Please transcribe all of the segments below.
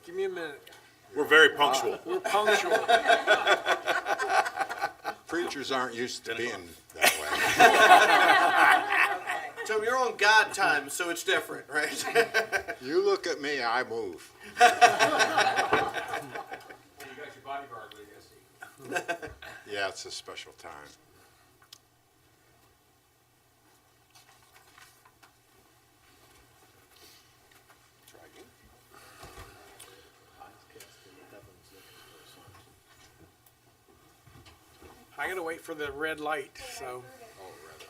Give me a minute. We're very punctual. We're punctual. Preachers aren't used to being that So you're on God time, so it's different, right? way. You look at me, I move. You got your bodyguard with you, I see. Yeah, it's a special time. I gotta wait for the red light, so. Oh, rather.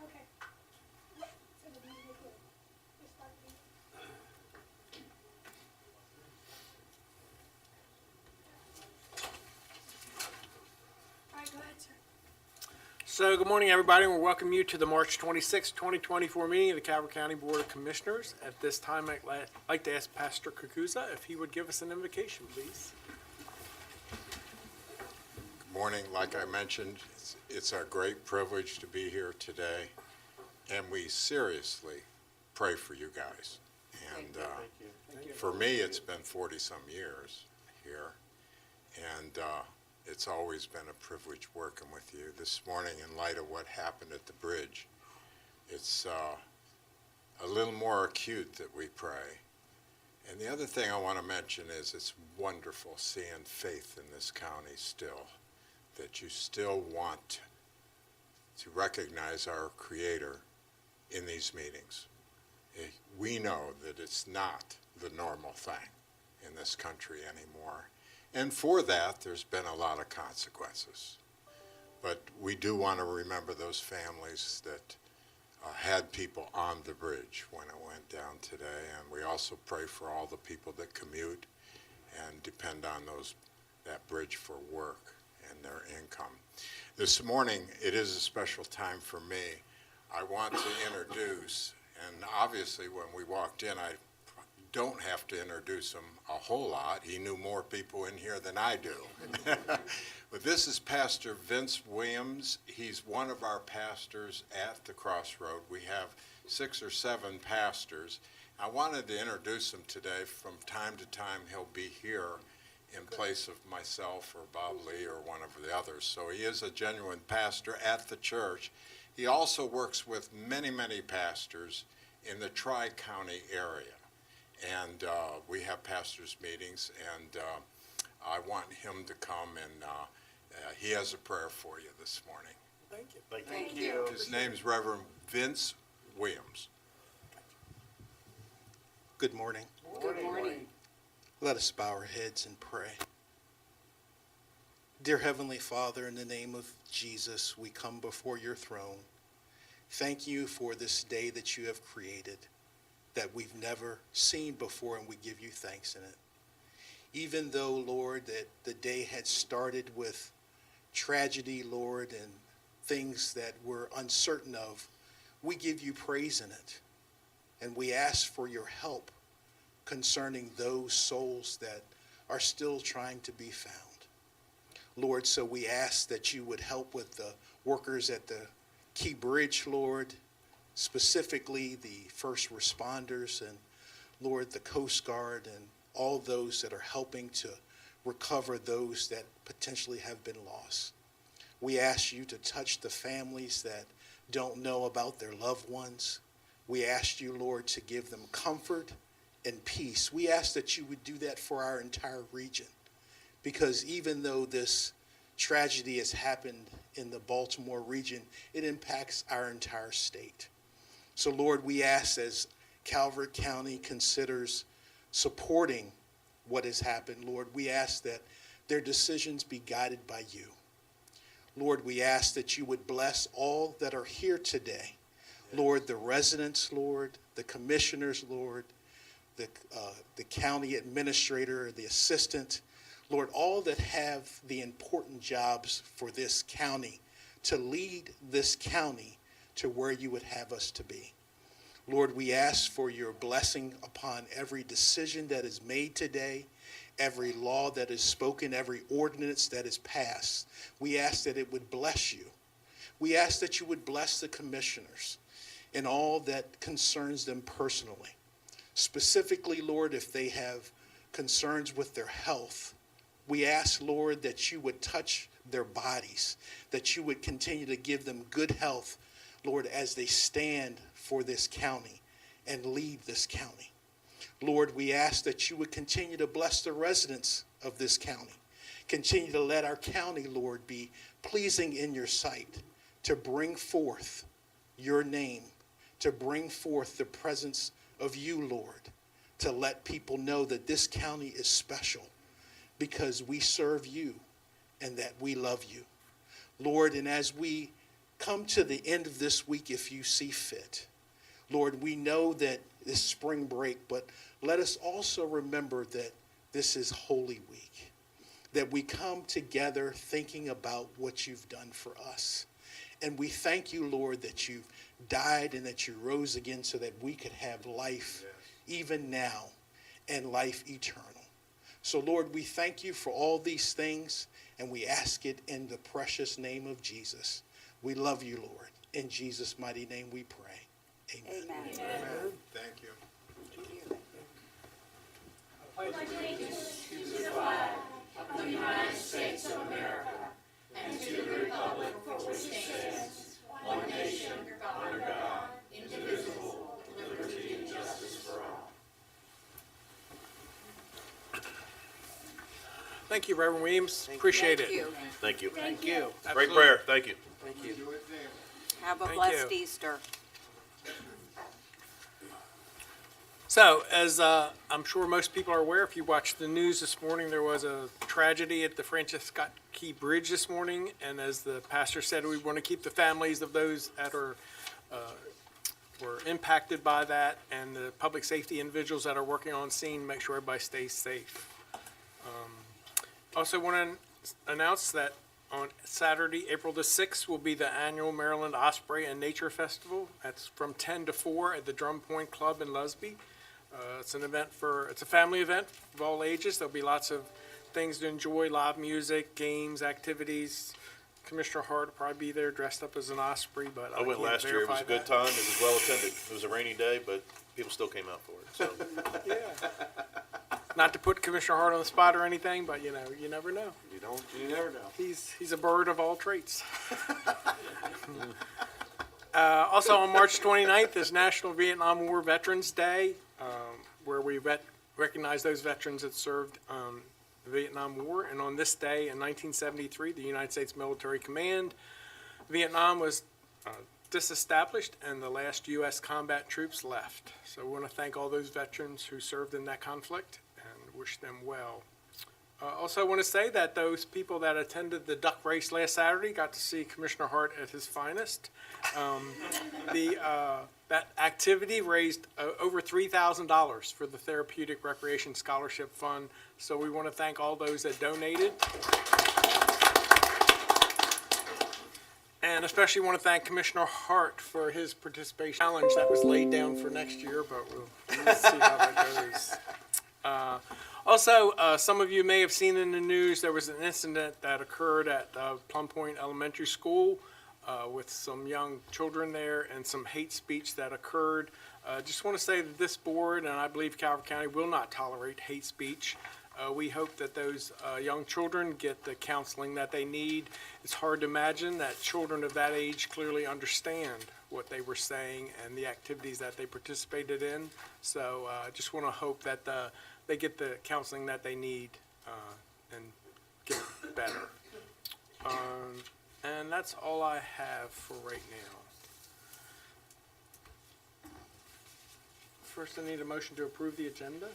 Okay. So the music will start being. All right, go ahead, sir. So, good morning, everybody, and we welcome you to the March 26, 2024 meeting of the Calvert County Board of Commissioners. At this time, I'd like to ask Pastor Kukuza if he would give us an invocation, please. Good morning. Like I mentioned, it's a great privilege to be here today, and we seriously pray for you guys. And for me, it's been 40-some years here, and it's always been a privilege working with you. This morning, in light of what happened at the bridge, it's a little more acute that we pray. And the other thing I want to mention is it's wonderful seeing faith in this county still, that you still want to recognize our Creator in these meetings. We know that it's not the normal thing in this country anymore. And for that, there's been a lot of consequences. But we do want to remember those families that had people on the bridge when it went down today. And we also pray for all the people that commute and depend on that bridge for work and their income. This morning, it is a special time for me. I want to introduce, and obviously when we walked in, I don't have to introduce him a whole lot. He knew more people in here than I do. But this is Pastor Vince Williams. He's one of our pastors at the Crossroad. We have 6 or 7 pastors. I wanted to introduce him today. From time to time, he'll be here in place of myself or Bob Lee or one of the others. So he is a genuine pastor at the church. He also works with many, many pastors in the Tri-County area. And we have pastors' meetings, and I want him to come, and he has a prayer for you this morning. Thank you. Thank you. His name's Reverend Vince Williams. Good morning. Good morning. Let us bow our heads and pray. Dear Heavenly Father, in the name of Jesus, we come before your throne. Thank you for this day that you have created, that we've never seen before, and we give you thanks in it. Even though, Lord, that the day had started with tragedy, Lord, and things that we're uncertain of, we give you praise in it. And we ask for your help concerning those souls that are still trying to be found. Lord, so we ask that you would help with the workers at the Key Bridge, Lord, specifically the first responders, and Lord, the Coast Guard, and all those that are helping to recover those that potentially have been lost. We ask you to touch the families that don't know about their loved ones. We ask you, Lord, to give them comfort and peace. We ask that you would do that for our entire region, because even though this tragedy has happened in the Baltimore region, it impacts our entire state. So, Lord, we ask, as Calvert County considers supporting what has happened, Lord, we ask that their decisions be guided by you. Lord, we ask that you would bless all that are here today. Lord, the residents, Lord, the commissioners, Lord, the county administrator, the assistant, Lord, all that have the important jobs for this county, to lead this county to where you would have us to be. Lord, we ask for your blessing upon every decision that is made today, every law that is spoken, every ordinance that is passed. We ask that it would bless you. We ask that you would bless the commissioners in all that concerns them personally. Specifically, Lord, if they have concerns with their health, we ask, Lord, that you would touch their bodies, that you would continue to give them good health, Lord, as they stand for this county and lead this county. Lord, we ask that you would continue to bless the residents of this county. Continue to let our county, Lord, be pleasing in your sight, to bring forth your name, to bring forth the presence of you, Lord, to let people know that this county is special because we serve you and that we love you. Lord, and as we come to the end of this week, if you see fit, Lord, we know that it's spring break, but let us also remember that this is Holy Week, that we come together thinking about what you've done for us. And we thank you, Lord, that you died and that you rose again so that we could have life even now and life eternal. So, Lord, we thank you for all these things, and we ask it in the precious name of Jesus. We love you, Lord. In Jesus' mighty name we pray. Amen. Amen. Thank you. Thank you, Reverend Weems. Appreciate it. Thank you. Thank you. Great Absolutely. prayer. Thank you. Thank you. Have a Thank blessed you. Easter. So, as I'm sure most people are aware, if you watched the news this morning, there was a tragedy at the Francis Scott Key Bridge this morning. And as the pastor said, we want to keep the families of those that were impacted by that and the public safety individuals that are working on scene, make sure everybody stays safe. Also want to announce that on Saturday, April the 6th, will be the annual Maryland Osprey and Nature Festival. That's from 10 to 4 at the Drum Point Club in Lusby. It's a family event of all ages. There'll be lots of things to enjoy, live music, games, activities. Commissioner Hart will probably be there dressed up as an osprey, but I went can't last year. It was verify a good that. time. It was well attended. It was a rainy day, but people still came out for it. So Yeah. Not to put Commissioner Hart on the spot or anything, but you never know. You never know. He's a bird of all traits. Also on March 29th is National Vietnam War Veterans Day, where we recognize those veterans that served the Vietnam War. And on this day in 1973, the United States Military Command, Vietnam was disestablished and the last U.S. combat troops left. So we want to thank all those veterans who served in that conflict and wish them well. Also, I want to say that those people that attended the duck race last Saturday got to see Commissioner Hart at his finest. That activity raised over $3,000 for the Therapeutic Recreation Scholarship Fund. So we want to thank all those that donated. And especially want to thank Commissioner Hart for his participation challenge that was laid down for next year, but we'll see how that goes. Also, some of you may have seen in the news, there was an incident that occurred at Plum Point Elementary School with some young children there and some hate speech that occurred. Just want to say that this board, and I believe Calvert County, will not tolerate hate speech. We hope that those young children get the counseling that they need. It's hard to imagine that children of that age clearly understand what they were saying and the activities that they participated in. So I just want to hope that they get the counseling that they need and get better. And that's all I have for right now. First, I need a motion to approve the agenda.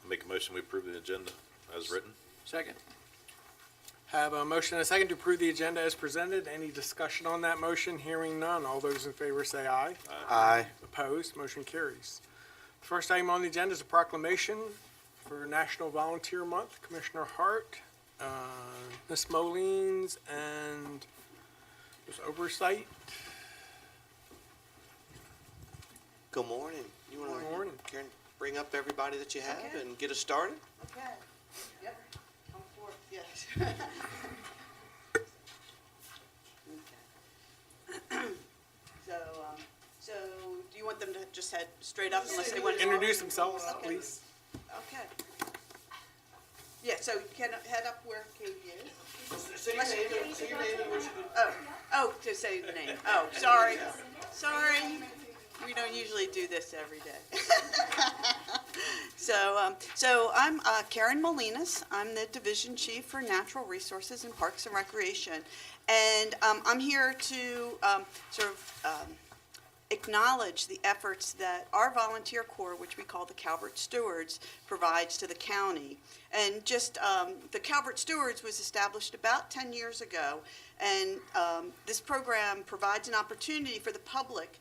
make a motion. We approve the agenda as written. Second. Have a motion and a second to approve the agenda as presented. Any discussion on that motion? Hearing none. All those in favor say aye. Aye. Opposed? Motion carries. The first item on the agenda is a proclamation for National Volunteer Month. Commissioner Hart, Ms. Molines, and Ms. Oversight. Good morning. You want Good morning. to bring up everybody that you have and get us started? Okay. Yep. Come forth, yes. Okay. So do you want want them to just head straight up unless they want to? Introduce themselves, please. Okay. Yeah, so you can head up where Katie is. Say your name, say your name and what you do. Oh, to say the name. Oh, sorry. Sorry. We don't usually do this every day. So I'm Karen Molinas. I'm the Division Chief for Natural Resources and Parks and Recreation. And I'm here to acknowledge the efforts that our volunteer corps, which we call the Calvert Stewards, provides to the county. And just, the Calvert Stewards was established about 10 years ago, and this program provides an opportunity for the public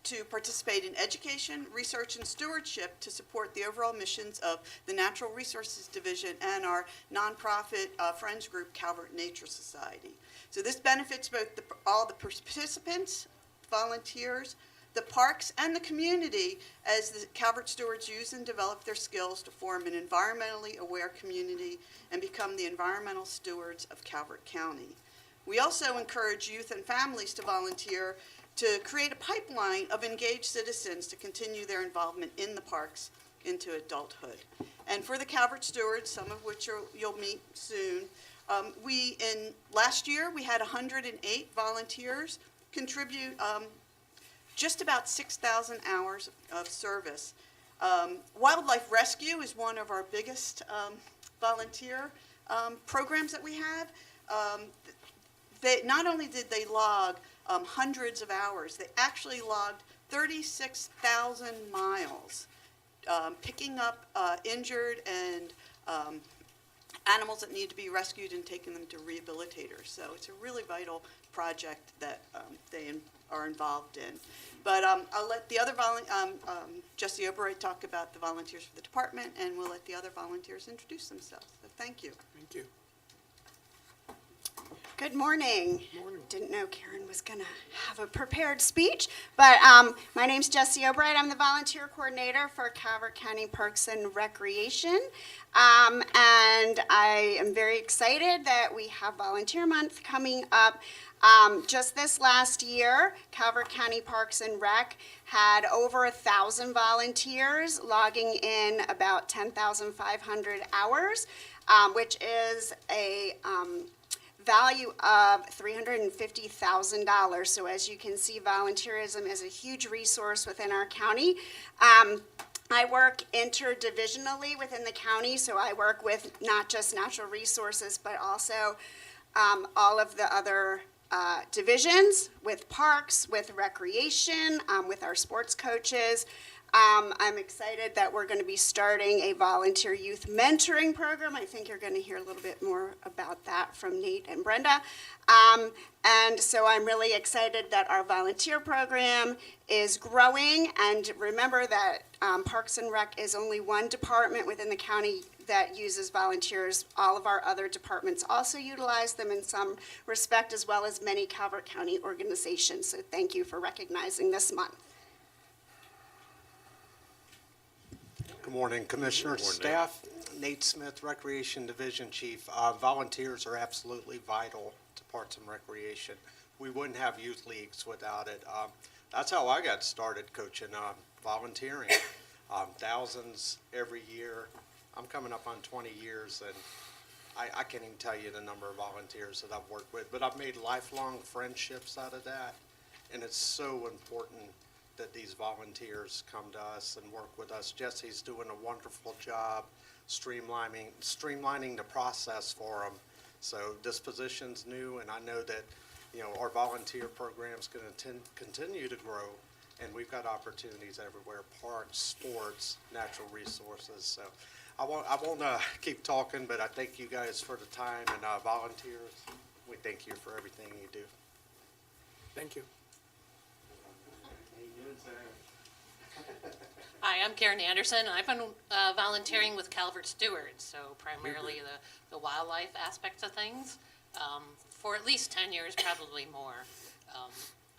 to participate in education, research, and stewardship to support the overall missions of the Natural Resources Division and our nonprofit friends group, Calvert Nature Society. So this benefits both all the participants, volunteers, the parks, and the community as the Calvert Stewards use and develop their skills to form an environmentally aware community and become the environmental stewards of Calvert County. We also encourage youth and families to volunteer to create a pipeline of engaged citizens to continue their involvement in the parks into adulthood. And for the Calvert Stewards, some of which you'll meet soon, last year we had 108 volunteers contribute just about 6,000 hours of service. Wildlife rescue is one of our biggest volunteer programs that we have. Not only did they log hundreds of hours, they actually logged 36,000 miles, picking up injured and animals that need to be rescued and taking them to rehabilitators. So it's a really vital project that they are involved in. But I'll let the other Jesse Oberoi talk about the volunteers for the department, and we'll let the other volunteers introduce themselves. So thank you. Thank you. Good morning. Morning. Didn't know Karen was going to have a prepared speech, but my name's Jessie Obright. I'm the volunteer coordinator for Calvert County Parks and Recreation, and I am very excited that we have Volunteer Month coming up. Just this last year, Calvert County Parks and Rec had over 1,000 volunteers logging in about 10,500 hours, which is a value of $350,000. So as you can see, volunteerism is a huge resource within our county. I work interdivisionally within the county, so I work with not just natural resources, but also all of the other divisions, with parks, with recreation, with our sports coaches. I'm excited that we're going to be starting a volunteer youth mentoring program. I think you're going to hear a little bit more about that from Nate and Brenda. And so I'm really excited that our volunteer program is growing. And remember that Parks and Rec is only one department within the county that uses volunteers. All of our other departments also utilize them in some respect, as well as many Calvert County organizations. So thank you for recognizing this month. Good morning, Commissioner, staff. Nate Smith, Recreation Division Chief. Volunteers are absolutely vital to Parks and Recreation. We wouldn't have youth leagues without it. That's how I got started coaching, volunteering. Thousands every year. I'm coming up on 20 years, and I can't even tell you the number of volunteers that I've worked with, but I've made lifelong friendships out of that, and it's so important that these volunteers come to us and work with us. Jesse's doing a wonderful job streamlining the process for them. So this position's new, and I know that, our volunteer program's going to continue to grow, and we've got opportunities everywhere: parks, sports, natural resources. So I won't keep talking, but I thank you guys for the time, and volunteers, we thank you for everything you do. Thank you. Hi, I'm Karen Anderson. I've been volunteering with Calvert Stewards, so primarily the wildlife aspects of things, for at least 10 years, probably more.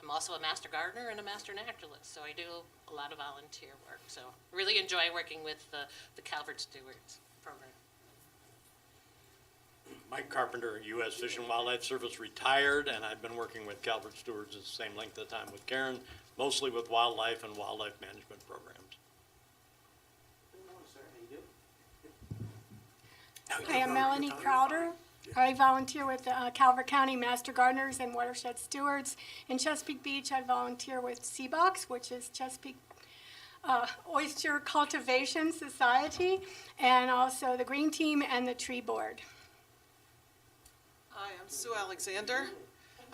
I'm also a master gardener and a master naturalist, so I do a lot of volunteer work. So really enjoy working with the Calvert Stewards program. Mike Carpenter, U.S. Fish and Wildlife Service, retired, and I've been working with Calvert Stewards the same length of time with Karen mostly with wildlife and wildlife management programs. I am Melanie Crowder. I volunteer with the Calvert County Master Gardeners and Watershed Stewards. In Chesapeake Beach, I volunteer with Seabox, which is Chesapeake Oyster Cultivation Society, and also the Green Team and the Tree Board. Hi, I'm Sue Alexander.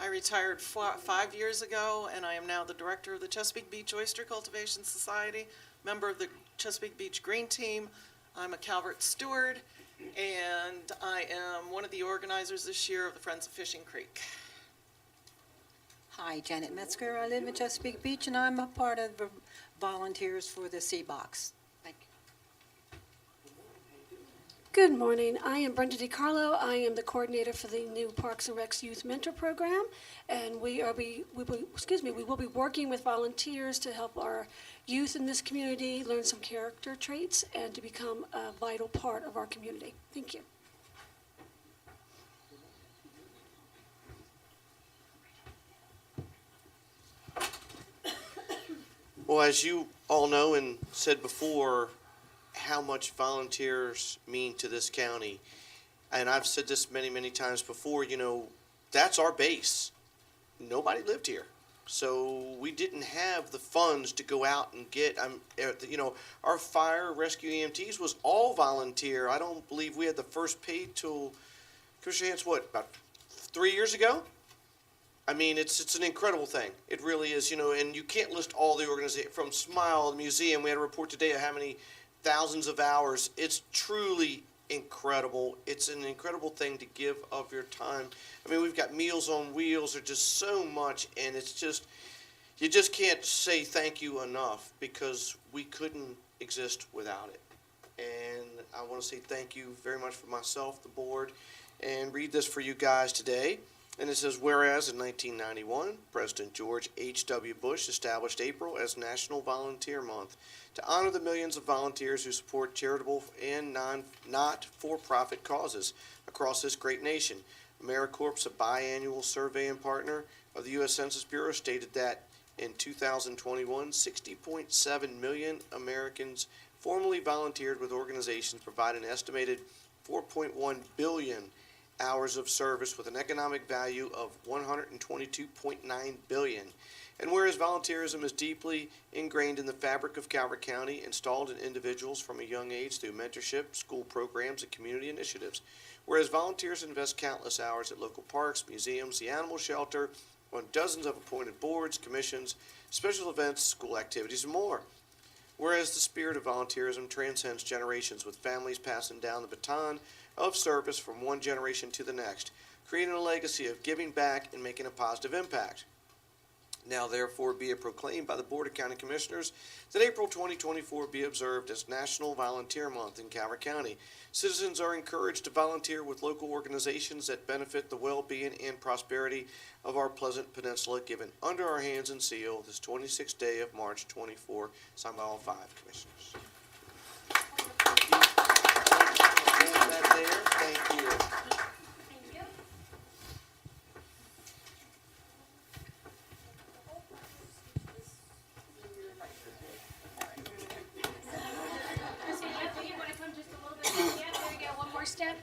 I retired 5 years ago, and I am now the director of the Chesapeake Beach Oyster Cultivation Society, member of the Chesapeake Beach Green Team. I'm a Calvert steward, and I am one of the organizers this year of the Friends of Fishing Creek. Hi, Janet Metzger. I live in Chesapeake Beach, and I'm a part of the volunteers for the Sea Box. Thank you. Good morning. I am Brenda DiCarlo. I am the coordinator for the new Parks and Recs Youth Mentor Program, and we will be working with volunteers to help our youth in this community learn some character traits and to become a vital part of our community. Thank you. Well, as you all know and said before, how much volunteers mean to this county. And I've said this many, many times before, that's our base. Nobody lived here. So we didn't have the funds to go out and get, our fire rescue EMTs was all volunteer. I don't believe we had the first paid till, Commissioner Hance, about 3 years ago? I mean, it's an incredible thing. It really is, and you can't list all the organizations. From Smile, the museum, we had a report today of how many thousands of hours. It's truly incredible. It's an incredible thing to give of your time. I mean, we've got Meals on Wheels. There's just so much, and it's just, you just can't say thank you enough because we couldn't exist without it. And I want to say thank you very much for myself, the board, and read this for you guys today. And it says, whereas in 1991, President George H.W. Bush established April as National Volunteer Month to honor the millions of volunteers who support charitable and not-for-profit causes across this great nation. AmeriCorps, a biannual surveying partner of the U.S. Census Bureau, stated that in 2021, 60.7 million Americans formally volunteered with organizations providing an estimated 4.1 billion hours of service with an economic value of $122.9 billion. And whereas volunteerism is deeply ingrained in the fabric of Calvert County, installed in individuals from a young age through mentorship, school programs, and community initiatives, whereas volunteers invest countless hours at local parks, museums, the animal shelter, on dozens of appointed boards, commissions, special events, school activities, and more. Whereas the spirit of volunteerism transcends generations, with families passing down the baton of service from one generation to the next, creating a legacy of giving back and making a positive impact. Now therefore be it proclaimed by the Board of County Commissioners that April 2024 be observed as National Volunteer Month in Calvert County. Citizens are encouraged to volunteer with local organizations that benefit the well-being and prosperity of our Pleasant Peninsula, given under our hands and seal this 26th day of March 24, signed by all 5 commissioners. Thank you. Step.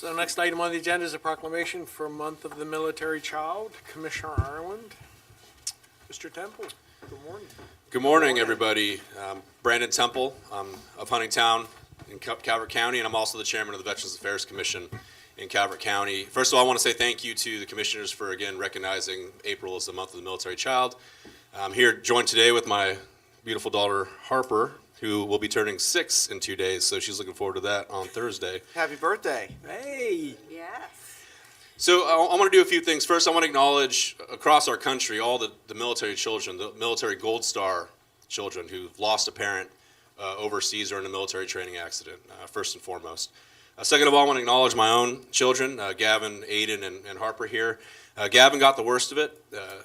So next item on the agenda is a proclamation for Month of the Military Child. Commissioner Ireland. Mr. Temple, good morning. Good morning, everybody. Brandon Temple. I'm of Huntingtown in Calvert County, and I'm also the chairman of the Veterans Affairs Commission in Calvert County. First of all, I want to say thank you to the commissioners for, again, recognizing April as the Month of the Military Child. I'm here joined today with my beautiful daughter, Harper, who will be turning 6 in 2 days, so she's looking forward to that on Thursday. Happy birthday. Hey. Yes. So I want to do a few things. First, I want to acknowledge across our country all the military children, the military Gold Star children who've lost a parent overseas or in a military training accident, first and foremost. Second of all, I want to acknowledge my own children, Gavin, Aiden, and Harper here. Gavin got the worst of it.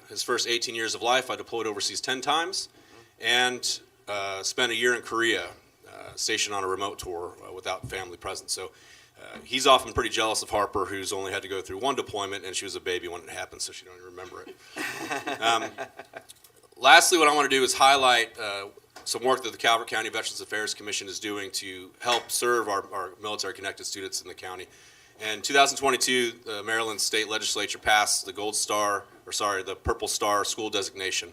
His first 18 years of life, I deployed overseas 10 times and spent a year in Korea, stationed on a remote tour without family presence. So he's often pretty jealous of Harper, who's only had to go through one deployment, and she was a baby when it happened, so she don't even remember it. Lastly, what I want to do is highlight some work that the Calvert County Veterans Affairs Commission is doing to help serve our military-connected students in the county. In 2022, the Maryland State Legislature passed the the Purple Star school designation.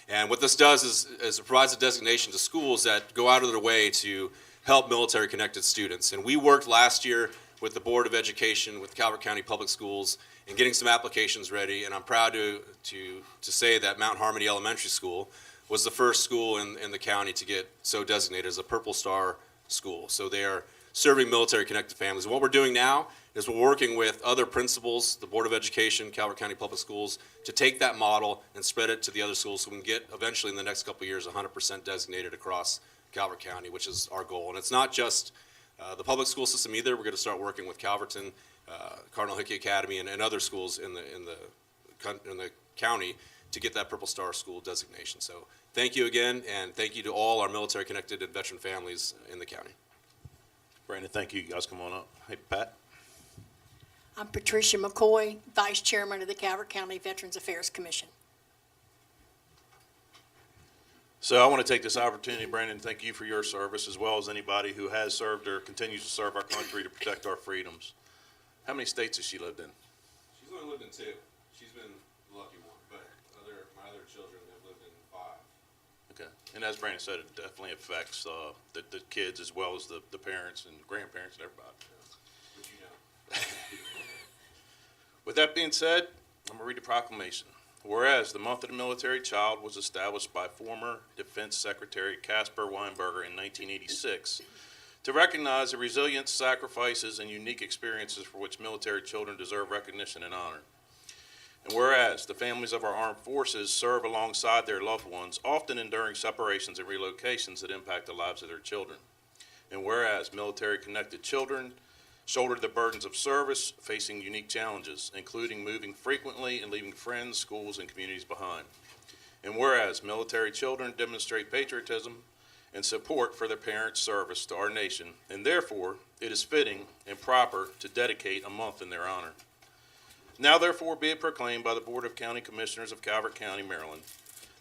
And what this does is it provides a designation to schools that go out of their way to help military-connected students. And we worked last year with the Board of Education, with Calvert County Public Schools, in getting some applications ready. And I'm proud to say that Mount Harmony Elementary School was the first school in the county to get so designated as a Purple Star school. So they are serving military-connected families. And what we're doing now is we're working with other principals, the Board of Education, Calvert County Public Schools, to take that model and spread it to the other schools so we can get, eventually in the next couple of years, 100% designated across Calvert County, which is our goal. And it's not just the public school system either. We're going to start working with Calverton, Cardinal Hickey Academy, and other schools in the county to get that Purple Star school designation. So thank you again, and thank you to all our military-connected and veteran families in the county. Brandon, thank you. You guys come on up. Hey, Pat. I'm Patricia McCoy, Vice Chairman of the Calvert County Veterans Affairs Commission. So I want to take this opportunity, Brandon, to thank you for your service, as well as anybody who has served or continues to serve our country to protect our freedoms. How many states has she lived in? She's only lived in 2. She's been the lucky one, but my other children have lived in 5. Okay. And as Brandon said, it definitely affects the kids as well as the parents and grandparents and everybody. Which you know. With that being said, I'm going to read the proclamation. Whereas the Month of the Military Child was established by former Defense Secretary Caspar Weinberger in 1986 to recognize the resilience, sacrifices, and unique experiences for which military children deserve recognition and honor. And whereas the families of our armed forces serve alongside their loved ones, often enduring separations and relocations that impact the lives of their children. And whereas military-connected children shoulder the burdens of service, facing unique challenges, including moving frequently and leaving friends, schools, and communities behind. And whereas military children demonstrate patriotism and support for their parents' service to our nation, and therefore it is fitting and proper to dedicate a month in their honor. Now therefore be it proclaimed by the Board of County Commissioners of Calvert County, Maryland,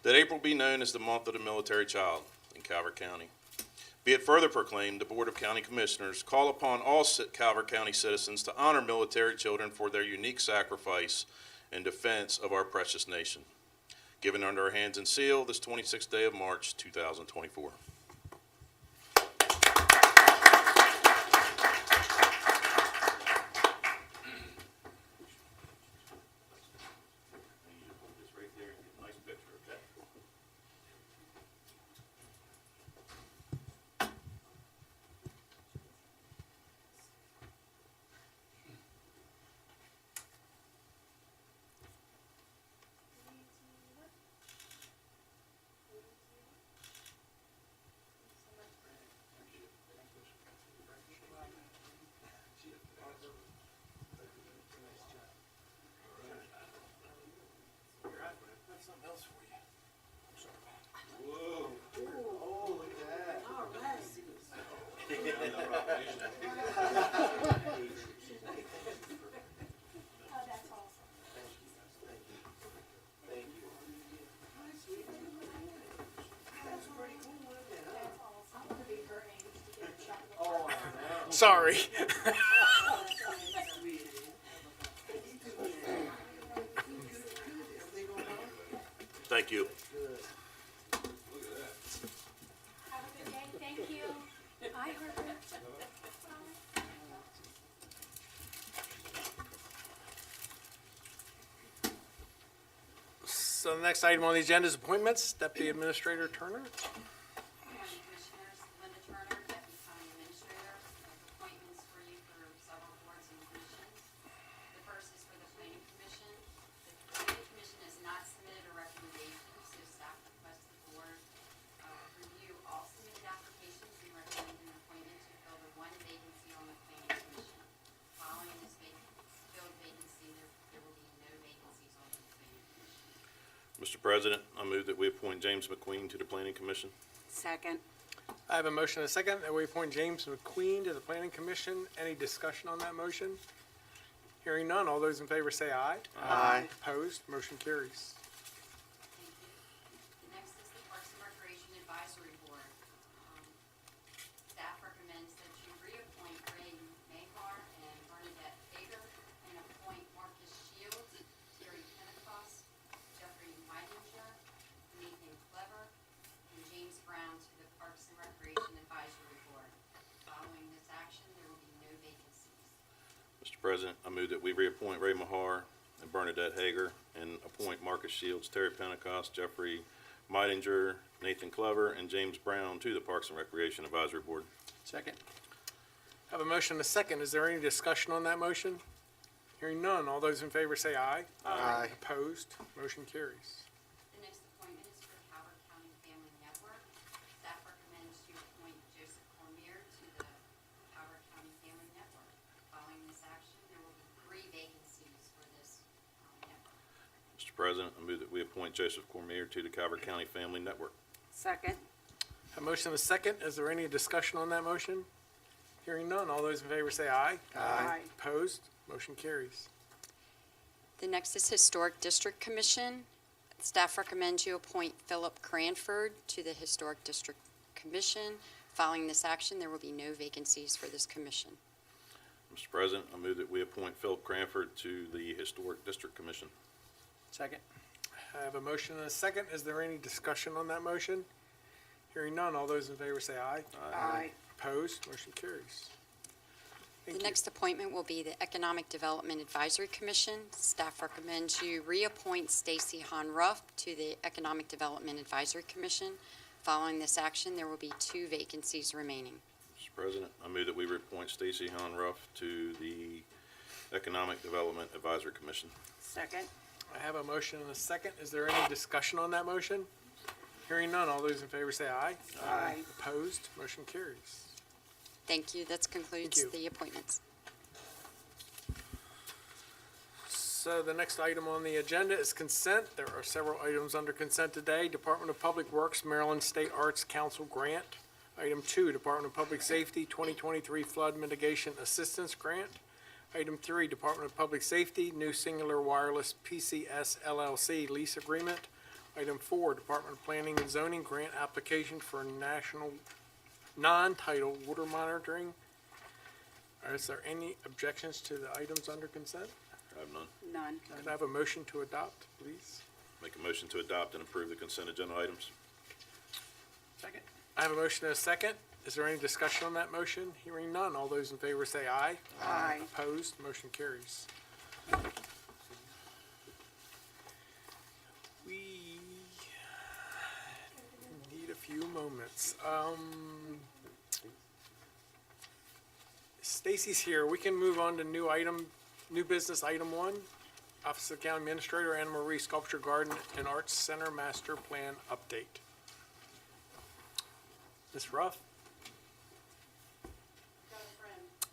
that April be known as the Month of the Military Child in Calvert County. Be it further proclaimed, the Board of County Commissioners call upon all Calvert County citizens to honor military children for their unique sacrifice in defense of our precious nation. Given under our hands and seal this 26th day of March, 2024. Sorry. Thank you. Have a good day. Thank you. I heard it. So So the next item on the agenda is appointments. Deputy Administrator Turner. County Commissioners, Linda Turner, Deputy County Administrator, appointments for you for several boards and commissions. The first is for the Planning Commission. The Planning Commission has not submitted a recommendation, so staff requests the board review all submitted applications and recommend an appointment to fill the one vacancy on the Planning Commission. Following this filled vacancy, there will be no vacancies on the Planning Commission. Mr. President, I move that we appoint James McQueen to the Planning Commission. Second. I have a motion and a second that we appoint James McQueen to the Planning Commission. Any discussion on that motion? Hearing none, all those in favor say aye. Aye. Opposed, motion carries. Thank you. The next is the Parks and Recreation Advisory Board. Staff recommends that you reappoint Ray Mahar and Bernadette Hager and appoint Marcus Shields, Terry Pentecost, Jeffrey Weidinger, Nathan Clever, and James Brown to the Parks and Recreation Advisory Board. Following this action, there will be no vacancies. Mr. President, I move that we reappoint Ray Mahar and Bernadette Hager and appoint Marcus Shields, Terry Pentecost, Jeffrey Meidinger, Nathan Clever, and James Brown to the Parks and Recreation Advisory Board. Second. I have a motion and a second. Is there any discussion on that motion? Hearing none, all those in favor say aye. Aye. Opposed, motion carries. The next appointment is for Calvert County Family Network. Staff recommends you appoint Joseph Cormier to the Calvert County Family Network. Following this action, there will be 3 vacancies for this network. Mr. President, I move that we appoint Joseph Cormier to the Calvert County Family Network. Second. A motion and a second. Is there any discussion on that motion? Hearing none, all those in favor say aye. Aye. Opposed, motion carries. The next is Historic District Commission. Staff recommends you appoint Philip Cranford to the Historic District Commission. Following this action, there will be no vacancies for this commission. Mr. President, I move that we appoint Philip Cranford to the Historic District Commission. Second. I have a motion and a second. Is there any discussion on that motion? Hearing none, all those in favor say aye. Aye. Opposed, motion carries. The Thank you. next appointment will be the Economic Development Advisory Commission. Staff recommends you reappoint Stacy Hahn Ruff to the Economic Development Advisory Commission. Following this action, there will be 2 vacancies remaining. Mr. President, I move that we reappoint Stacy Hahn Ruff to the Economic Development Advisory Commission. Second. I have a motion and a second. Is there any discussion on that motion? Hearing none, all those in favor say aye. Aye. Opposed, motion carries. Thank you. That concludes Thank you. the appointments. So the next item on the agenda is consent. There are several items under consent today. Department of Public Works, Maryland State Arts Council Grant. Item 2, Department of Public Safety 2023 Flood Mitigation Assistance Grant. Item 3, Department of Public Safety, New Singular Wireless PCS LLC Lease Agreement. Item 4, Department of Planning and Zoning Grant Application for National Non-Tidal Water Monitoring. Is there any objections to the items under consent? I have none. None. Could I have a motion to adopt, please? Make a motion to adopt and approve the consent agenda items. Second. I have a motion and a second. Is there any discussion on that motion? Hearing none, all those in favor say aye. Aye. Opposed, motion carries. We need a few moments. Stacy's here. We can move on to new business item 1. Office of the County Administrator, Anna Marie Sculpture Garden and Arts Center Master Plan Update. Ms. Ruff?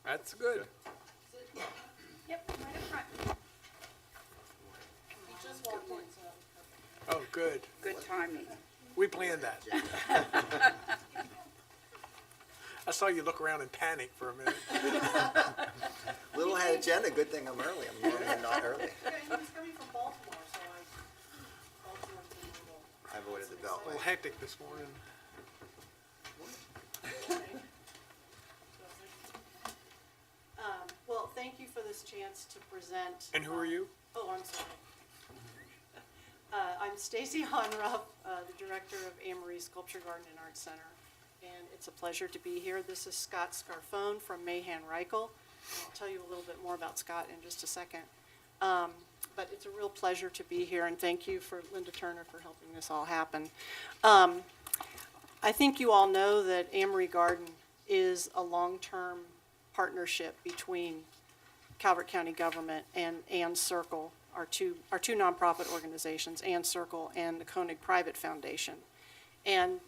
That's good. Yep, right up front. He just walked in, so. Oh, good. Good timing. We planned that. I saw you look around and panic for a minute. Little ahead agenda, good thing I'm early. I'm normally not early. He was coming from Baltimore, so Baltimore came a little. I avoided the A beltway. little hectic this morning. Well, thank you for this chance to present. And who are you? Oh, I'm sorry. I'm Stacy Honruff, the director of Anne Marie Sculpture Garden and Arts Center. And it's a pleasure to be here. This is Scott Scarfone from Mahan Reichel. I'll tell you a little bit more about Scott in just a second. But it's a real pleasure to be here, and thank you for Linda Turner for helping this all happen. I think you all know that Amory Garden is a long-term partnership between Calvert County government and Circle, our two nonprofit organizations, and Circle and the Koenig Private Foundation. And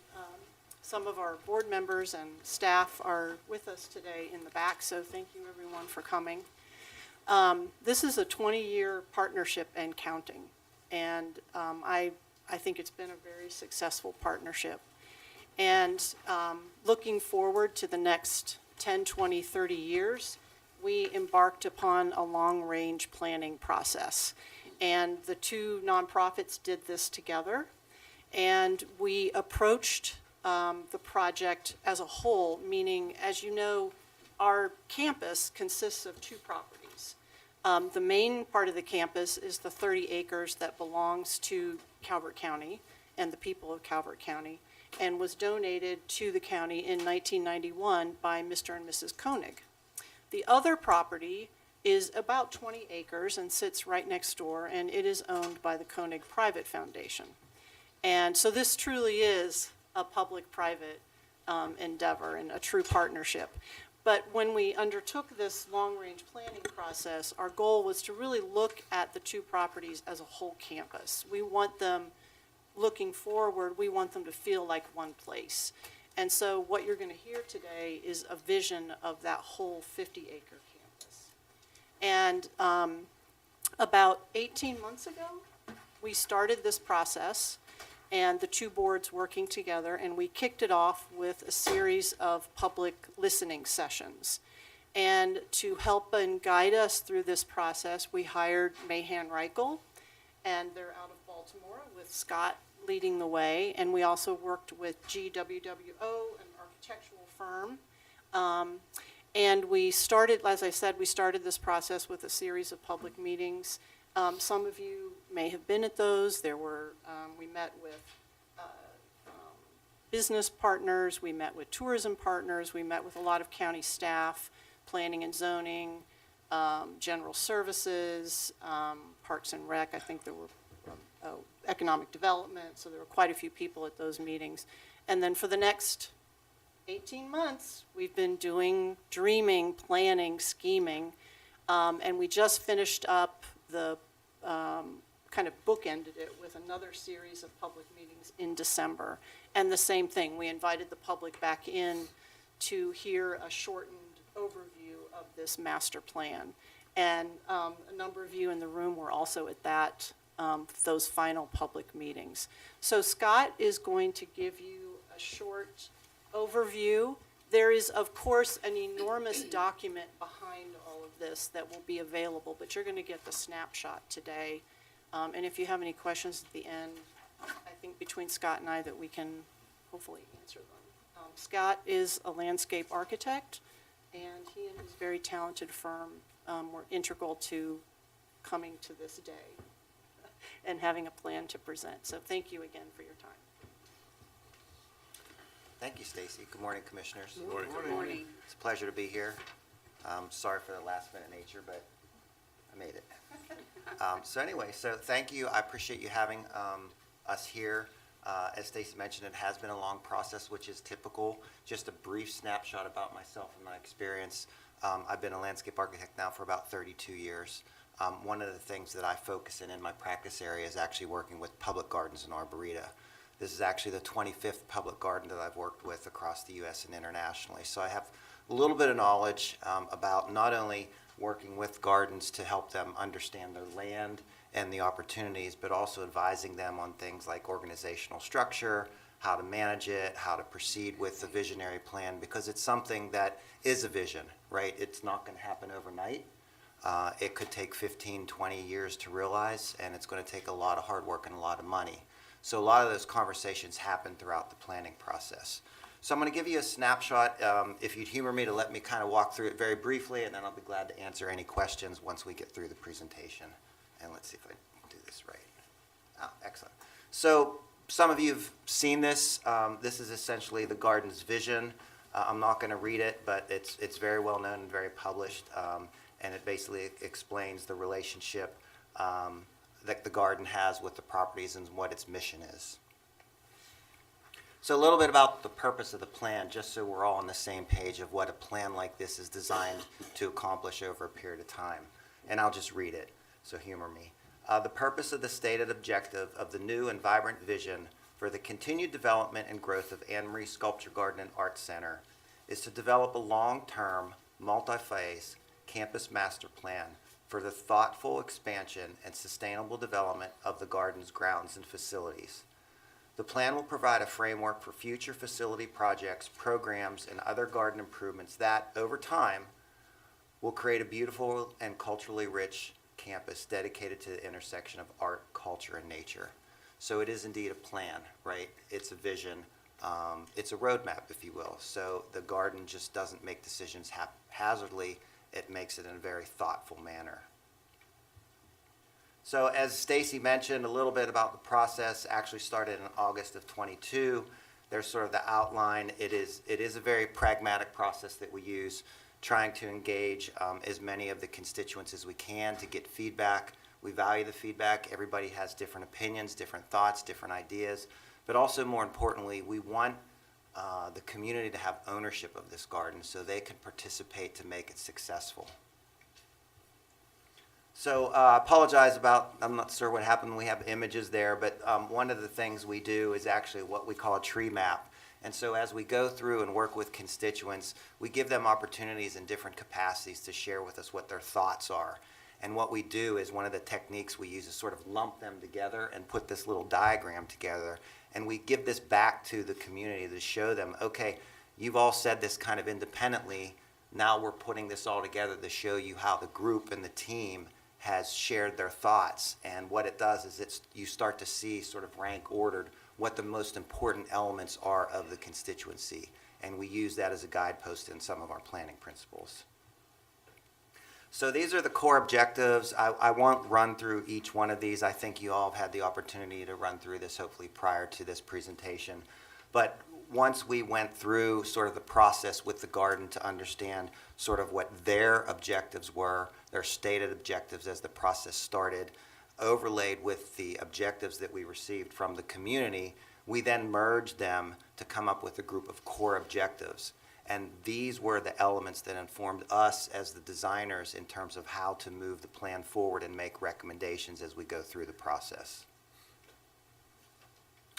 some of our board members and staff are with us today in the back, so thank you everyone for coming. This is a 20-year partnership and counting, and I think it's been a very successful partnership. And looking forward to the next 10, 20, 30 years, we embarked upon a long-range planning process. And the two nonprofits did this together, and we approached the project as a whole, meaning, as you know, our campus consists of two properties. The main part of the campus is the 30 acres that belongs to Calvert County and the people of Calvert County, and was donated to the county in 1991 by Mr. and Mrs. Koenig. The other property is about 20 acres and sits right next door, and it is owned by the Koenig Private Foundation. And so this truly is a public-private endeavor and a true partnership. But when we undertook this long-range planning process, our goal was to really look at the two properties as a whole campus. We want them, looking forward, we want them to feel like one place. And so what you're going to hear today is a vision of that whole 50-acre campus. And about 18 months ago, we started this process, and the two boards working together, and we kicked it off with a series of public listening sessions. And to help and guide us through this process, we hired Mahan Reichel, and they're out of Baltimore, with Scott leading the way. And we also worked with GWWO, an architectural firm. And we started, as I said, we started this process with a series of public meetings. Some of you may have been at those. There were, we met with business partners, we met with tourism partners, we met with a lot of county staff, planning and zoning, general services, Parks and Rec. I think there were economic development, so there were quite a few people at those meetings. And then for the next 18 months, we've been doing dreaming, planning, scheming, and we just finished up the kind of bookended it with another series of public meetings in December. And the same thing, we invited the public back in to hear a shortened overview of this master plan. And a number of you in the room were also at that, those final public meetings. So Scott is going to give you a short overview. There is, of course, an enormous document behind all of this that will be available, but you're going to get the snapshot today. And if you have any questions at the end, I think between Scott and I that we can hopefully answer them. Scott is a landscape architect, and he and his very talented firm were integral to coming to this day and having a plan to present. So thank you again for your time. Thank you, Stacy. Good morning, Commissioners. Good morning. Good morning. It's a pleasure to be here. Sorry for the last-minute nature, but I made it. So anyway, so thank you. I appreciate you having us here. As Stacy mentioned, it has been a long process, which is typical. Just a brief snapshot about myself and my experience. I've been a landscape architect now for about 32 years. One of the things that I focus in my practice area is actually working with public gardens and arboreta. This is actually the 25th public garden that I've worked with across the U.S. and internationally. So I have a little bit of knowledge about not only working with gardens to help them understand their land and the opportunities, but also advising them on things like organizational structure, how to manage it, how to proceed with the visionary plan, because it's something that is a vision, right? It's not going to happen overnight. It could take 15, 20 years to realize, and it's going to take a lot of hard work and a lot of money. So a lot of those conversations happen throughout the planning process. So I'm going to give you a snapshot, if you'd humor me to let me kind of walk through it very briefly, and then I'll be glad to answer any questions once we get through the presentation. And let's see if I do this right. Oh, excellent. So some of you have seen this. This is essentially the garden's vision. I'm not going to read it, but it's very well known and very published. and it basically explains the relationship that the garden has with the properties and what its mission is. So a little bit about the purpose of the plan, just so we're all on the same page of what a plan like this is designed to accomplish over a period of time. And I'll just read it, so humor me. The purpose of the stated objective of the new and vibrant vision for the continued development and growth of Anne Marie Sculpture Garden and Arts Center is to develop a long-term, multi-phase campus master plan for the thoughtful expansion and sustainable development of the garden's grounds and facilities. The plan will provide a framework for future facility projects, programs, and other garden improvements that, over time, will create a beautiful and culturally rich campus dedicated to the intersection of art, culture, and nature. So it is indeed a plan, right? It's a vision. It's a roadmap, if you will. So the garden just doesn't make decisions haphazardly. It makes it in a very thoughtful manner. So as Stacy mentioned, a little bit about the process actually started in August of 22. There's sort of the outline. It is a very pragmatic process that we use, trying to engage as many of the constituents as we can to get feedback. We value the feedback. Everybody has different opinions, different thoughts, different ideas. But also, more importantly, we want the community to have ownership of this garden so they can participate to make it successful. So I apologize about, I'm not sure what happened when we have images there, but one of the things we do is actually what we call a tree map. And so as we go through and work with constituents, we give them opportunities in different capacities to share with us what their thoughts are. And what we do is one of the techniques we use is sort of lump them together and put this little diagram together. And we give this back to the community to show them, okay, you've all said this kind of independently. Now we're putting this all together to show you how the group and the team has shared their thoughts. And what it does is you start to see sort of rank ordered what the most important elements are of the constituency. And we use that as a guidepost in some of our planning principles. So these are the core objectives. I won't run through each one of these. I think you all have had the opportunity to run through this hopefully prior to this presentation. But once we went through sort of the process with the garden to understand sort of what their objectives were, their stated objectives as the process started, overlaid with the objectives that we received from the community, we then merged them to come up with a group of core objectives. And these were the elements that informed us as the designers in terms of how to move the plan forward and make recommendations as we go through the process.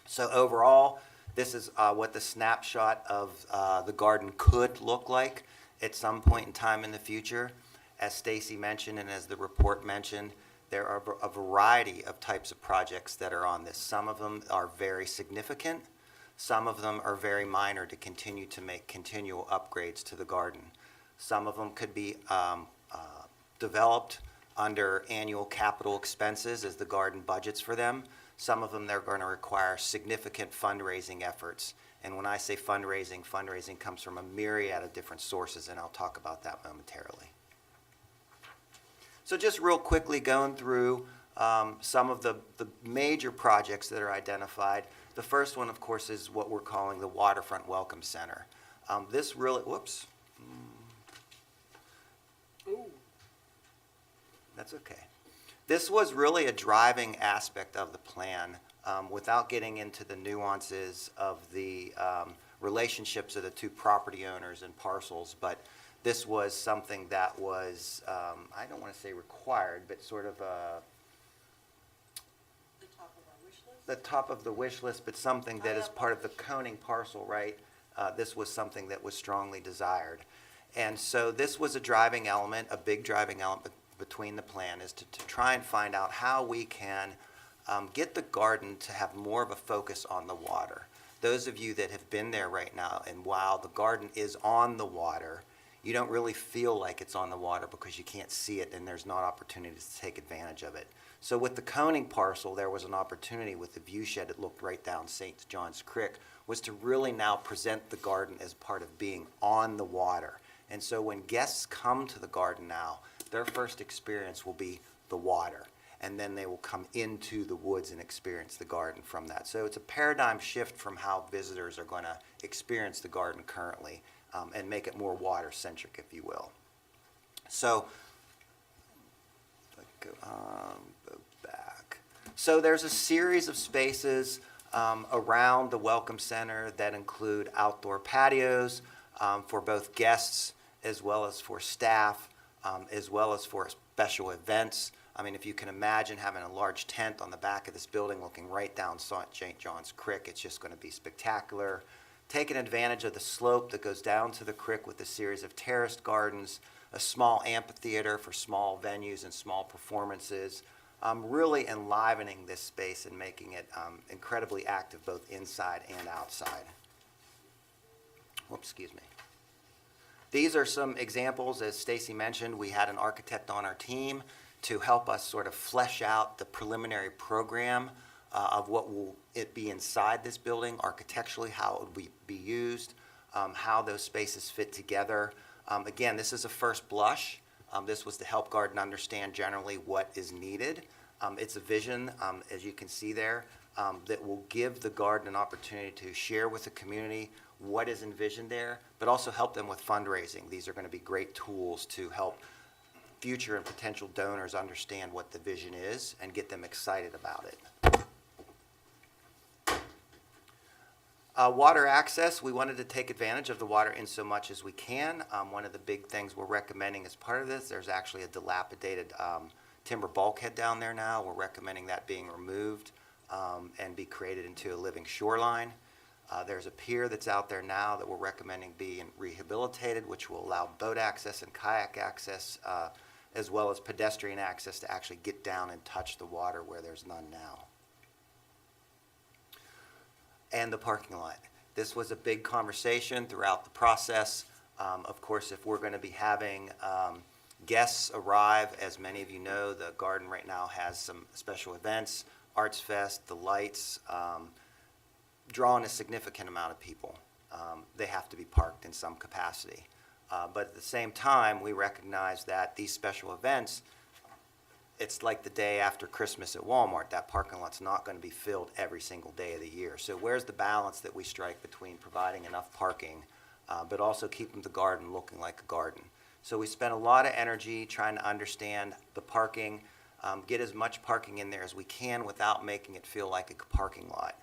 So overall, this is what the snapshot of the garden could look like at some point in time in the future. As Stacy mentioned and as the report mentioned, there are a variety of types of projects that are on this. Some of them are very significant. Some of them are very minor to continue to make continual upgrades to the garden. Some of them could be developed under annual capital expenses as the garden budgets for them. Some of them they're going to require significant fundraising efforts. And when I say fundraising, fundraising comes from a myriad of different sources, and I'll talk about that momentarily. So just real quickly going through some of the major projects that are identified. The first one, of course, is what we're calling the Waterfront Welcome Center. This really, whoops. Ooh. That's okay. This was really a driving aspect of the plan without getting into the nuances of the relationships of the two property owners and parcels, but this was something that was, I don't want to say required, but sort of the top of the wish list, but something that is part of the Koning parcel, right? This was something that was strongly desired. And so this was a driving element, a big driving element between the plan, is to try and find out how we can get the garden to have more of a focus on the water. Those of you that have been there right now, and while the garden is on the water, you don't really feel like it's on the water because you can't see it and there's not opportunities to take advantage of it. So with the Koning parcel, there was an opportunity with the view shed that looked right down St. John's Creek, was to really now present the garden as part of being on the water. And so when guests come to the garden now, their first experience will be the water. And then they will come into the woods and experience the garden from that. So it's a paradigm shift from how visitors are going to experience the garden currently, and make it more water-centric, if you will. So Go back. So there's a series of spaces around the Welcome Center that include outdoor patios for both guests as well as for staff, as well as for special events. I mean, if you can imagine having a large tent on the back of this building looking right down St. John's Creek, it's just going to be spectacular. Taking advantage of the slope that goes down to the creek with a series of terraced gardens, a small amphitheater for small venues and small performances, really enlivening this space and making it incredibly active both inside and outside. Whoops, excuse me. These are some examples. As Stacy mentioned, we had an architect on our team to help us sort of flesh out the preliminary program of what will it be inside this building, architecturally, how it would be used, how those spaces fit together. Again, this is a first blush. This was to help Garden understand generally what is needed. It's a vision, as you can see there, that will give the Garden an opportunity to share with the community what is envisioned there, but also help them with fundraising. These are going to be great tools to help future and potential donors understand what the vision is and get them excited about it. Water access, we wanted to take advantage of the water in so much as we can. One of the big things we're recommending as part of this, there's actually a dilapidated timber bulkhead down there now. We're recommending that being removed and be created into a living shoreline. There's a pier that's out there now that we're recommending being rehabilitated, which will allow boat access and kayak access, as well as pedestrian access to actually get down and touch the water where there's none now. And the parking lot. This was a big conversation throughout the process. Of course, if we're going to be having guests arrive, as many of you know, the Garden right now has some special events, Arts Fest, the lights, drawing a significant amount of people. They have to be parked in some capacity. But at the same time, we recognize that these special events, it's like the day after Christmas at Walmart. That parking lot's not going to be filled every single day of the year. So where's the balance that we strike between providing enough parking, but also keeping the Garden looking like a garden? So we spent a lot of energy trying to understand the parking, get as much parking in there as we can without making it feel like a parking lot.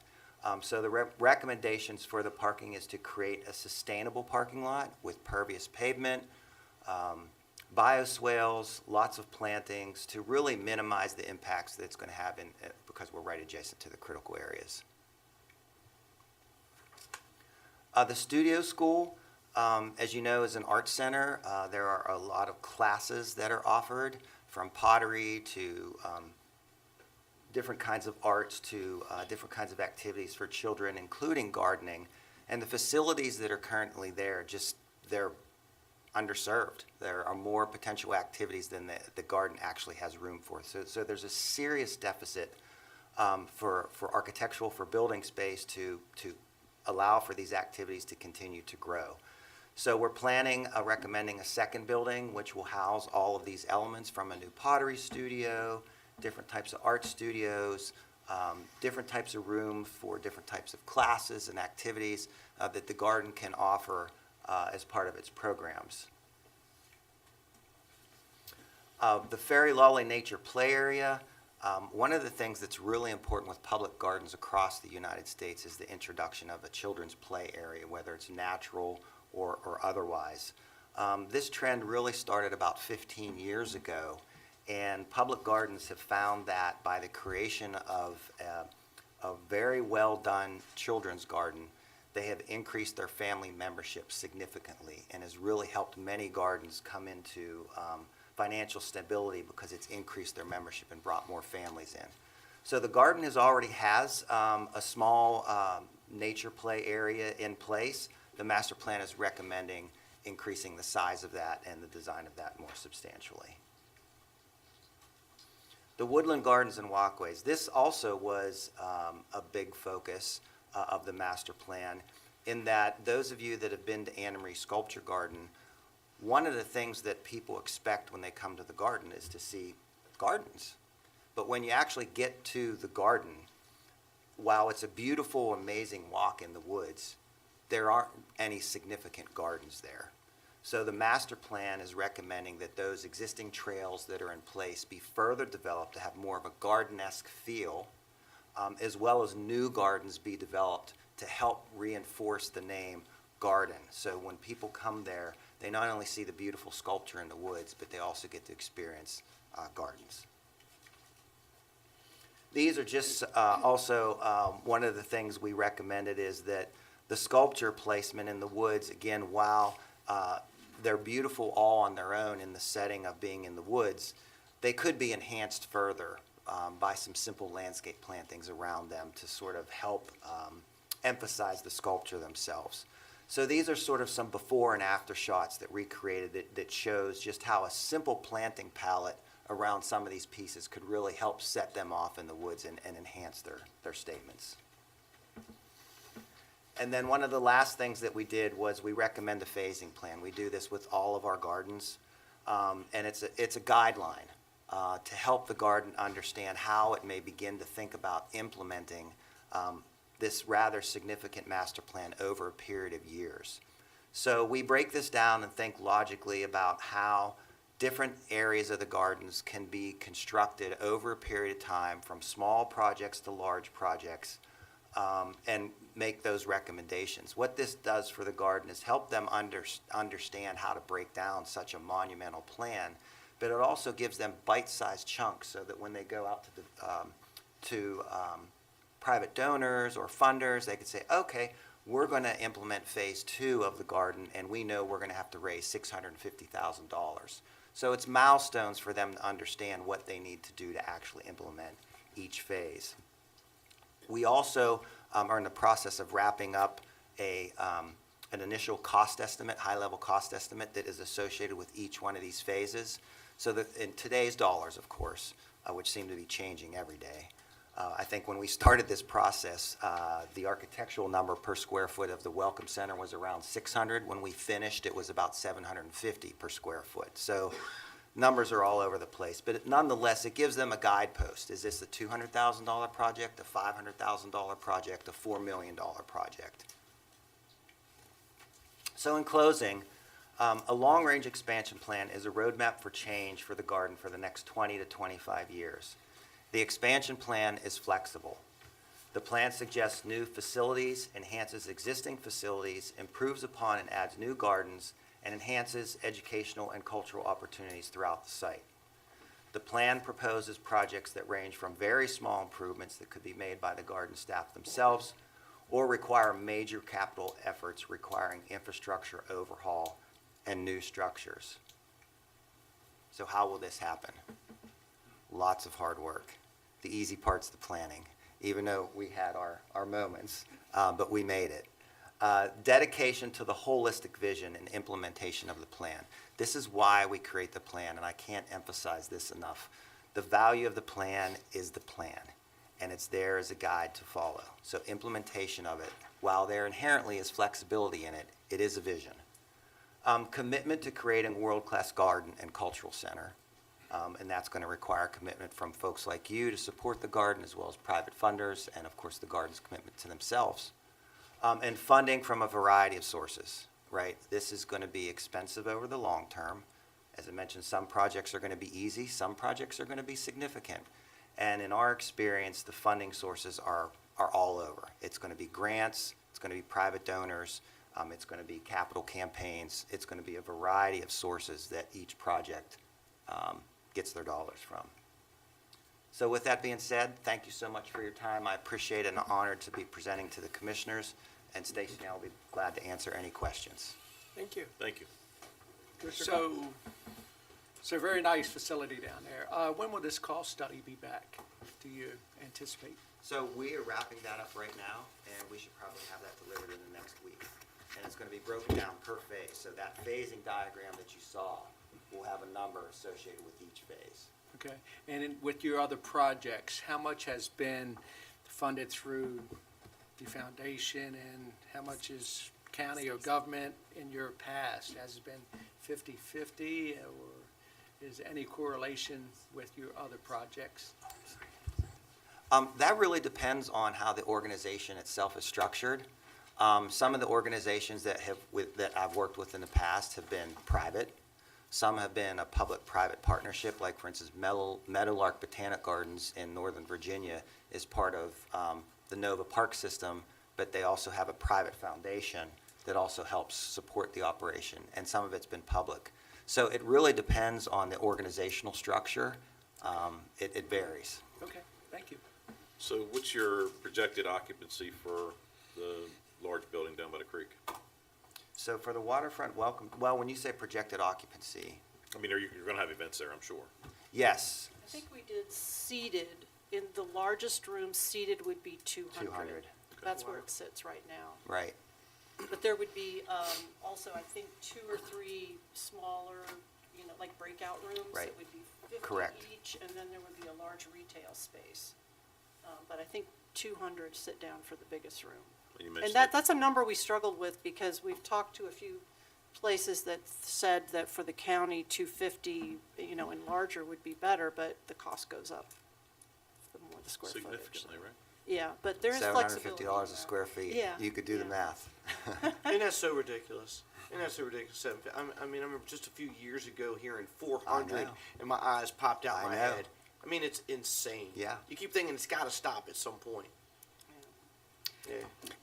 So the recommendations for the parking is to create a sustainable parking lot with pervious pavement, bioswales, lots of plantings to really minimize the impacts that it's going to have because we're right adjacent to the critical areas. The Studio School, as you know, is an art center. There are a lot of classes that are offered, from pottery to different kinds of arts to different kinds of activities for children, including gardening. And the facilities that are currently there, they're underserved. There are more potential activities than the Garden actually has room for. So there's a serious deficit for architectural, for building space to allow for these activities to continue to grow. So we're recommending a second building, which will house all of these elements, from a new pottery studio, different types of art studios, different types of room for different types of classes and activities that the Garden can offer as part of its programs. The Fairy Lolly Nature Play Area, one of the things that's really important with public gardens across the United States is the introduction of a children's play area, whether it's natural or otherwise. This trend really started about 15 years ago, and public gardens have found that by the creation of a very well done children's garden, they have increased their family membership significantly and has really helped many gardens come into financial stability because it's increased their membership and brought more families in. So the Garden already has a small nature play area in place. The master plan is recommending increasing the size of that and the design of that more substantially. The woodland gardens and walkways. This also was a big focus of the master plan, in that those of you that have been to Anna Marie Sculpture Garden, one of the things that people expect when they come to the Garden is to see gardens. But when you actually get to the Garden, while it's a beautiful, amazing walk in the woods, there aren't any significant gardens there. So the master plan is recommending that those existing trails that are in place be further developed to have more of a garden-esque feel, as well as new gardens be developed to help reinforce the name garden. So when people come there, they not only see the beautiful sculpture in the woods, but they also get to experience gardens. These are just also one of the things we recommended is that the sculpture placement in the woods, again, while they're beautiful all on their own in the setting of being in the woods, they could be enhanced further by some simple landscape plantings around them to sort of help emphasize the sculpture themselves. So these are sort of some before and after shots that recreated that shows just how a simple planting palette around some of these pieces could really help set them off in the woods and enhance their statements. And then one of the last things that we did was we recommend a phasing plan. We do this with all of our gardens, and it's a guideline to help the garden understand how it may begin to think about implementing this rather significant master plan over a period of years. So we break this down and think logically about how different areas of the gardens can be constructed over a period of time, from small projects to large projects, and make those recommendations. What this does for the garden is help them understand how to break down such a monumental plan, but it also gives them bite-sized chunks so that when they go out to private donors or funders, they could say, okay, we're going to implement phase 2 of the garden, and we know we're going to have to raise $650,000. So it's milestones for them to understand what they need to do to actually implement each phase. We also are in the process of wrapping up an initial cost estimate, high-level cost estimate that is associated with each one of these phases. So that in today's dollars, of course, which seem to be changing every day, I think when we started this process, the architectural number per square foot of the Welcome Center was around 600. When we finished, it was about 750 per square foot. So numbers are all over the place, but nonetheless, it gives them a guidepost. Is this a $200,000 project, a $500,000 project, a $4 million project? So in closing, a long-range expansion plan is a roadmap for change for the garden for the next 20 to 25 years. The expansion plan is flexible. The plan suggests new facilities, enhances existing facilities, improves upon and adds new gardens, and enhances educational and cultural opportunities throughout the site. The plan proposes projects that range from very small improvements that could be made by the garden staff themselves or require major capital efforts requiring infrastructure overhaul and new structures. So how will this happen? Lots of hard work. The easy part's the planning, even though we had our moments, but we made it. Dedication to the holistic vision and implementation of the plan. This is why we create the plan, and I can't emphasize this enough. The value of the plan is the plan, and it's there as a guide to follow. So implementation of it, while there inherently is flexibility in it, it is a vision. Commitment to creating a world-class garden and cultural center. And that's going to require commitment from folks like you to support the garden, as well as private funders, and of course the garden's commitment to themselves. And funding from a variety of sources, right? This is going to be expensive over the long term. As I mentioned, some projects are going to be easy, some projects are going to be significant. And in our experience, the funding sources are all over. It's going to be grants, it's going to be private donors, it's going to be capital campaigns, it's going to be a variety of sources that each project gets their dollars from. So with that being said, thank you so much for your time. I appreciate it and honored to be presenting to the commissioners. And Stacy and I will be glad to answer any questions. Thank you. Thank you. So very nice facility down there. When will this cost study be back, do you anticipate? So we are wrapping that up right now, and we should probably have that delivered in the next week. And it's going to be broken down per phase. So that phasing diagram that you saw will have a number associated with each phase. Okay, and with your other projects, how much has been funded through the foundation, and how much is county or government in your past? Has it been 50-50, or is any correlation with your other projects? That really depends on how the organization itself is structured. Some of the organizations that I've worked with in the past have been private. Some have been a public-private partnership, like for instance, Meadowlark Botanic Gardens in Northern Virginia is part of the Nova Park system, but they also have a private foundation that also helps support the operation, and some of it's been public. So it really depends on the organizational structure. It varies. Okay, thank you. So what's your projected occupancy for the large building down by the creek? So for the waterfront welcome, well, when you say projected occupancy, I mean, you're going to have events there, I'm sure. yes, I think we did seated, in the largest room seated would be 200. 200. That's where it sits right now. right. But there would be also, I think, 2 or 3 smaller, like breakout rooms. Right. That would be 50 Correct. each, and then there would be a large retail space. But I think 200 sit down for the biggest room. You And mentioned that's a number we struggled with because we've talked to a few places that said that for the county, 250, and larger would be better, but the cost goes up the more the square footage. significantly, right? Yeah, but there is flexibility. $750 a in that. square feet. Yeah, You could do the yeah. math. And that's so ridiculous. And that's so ridiculous. I mean, I remember just a few years ago hearing 400, know. and my eyes popped out I my know. head. I mean, it's insane. Yeah. You keep thinking it's got to stop at some point. Yeah.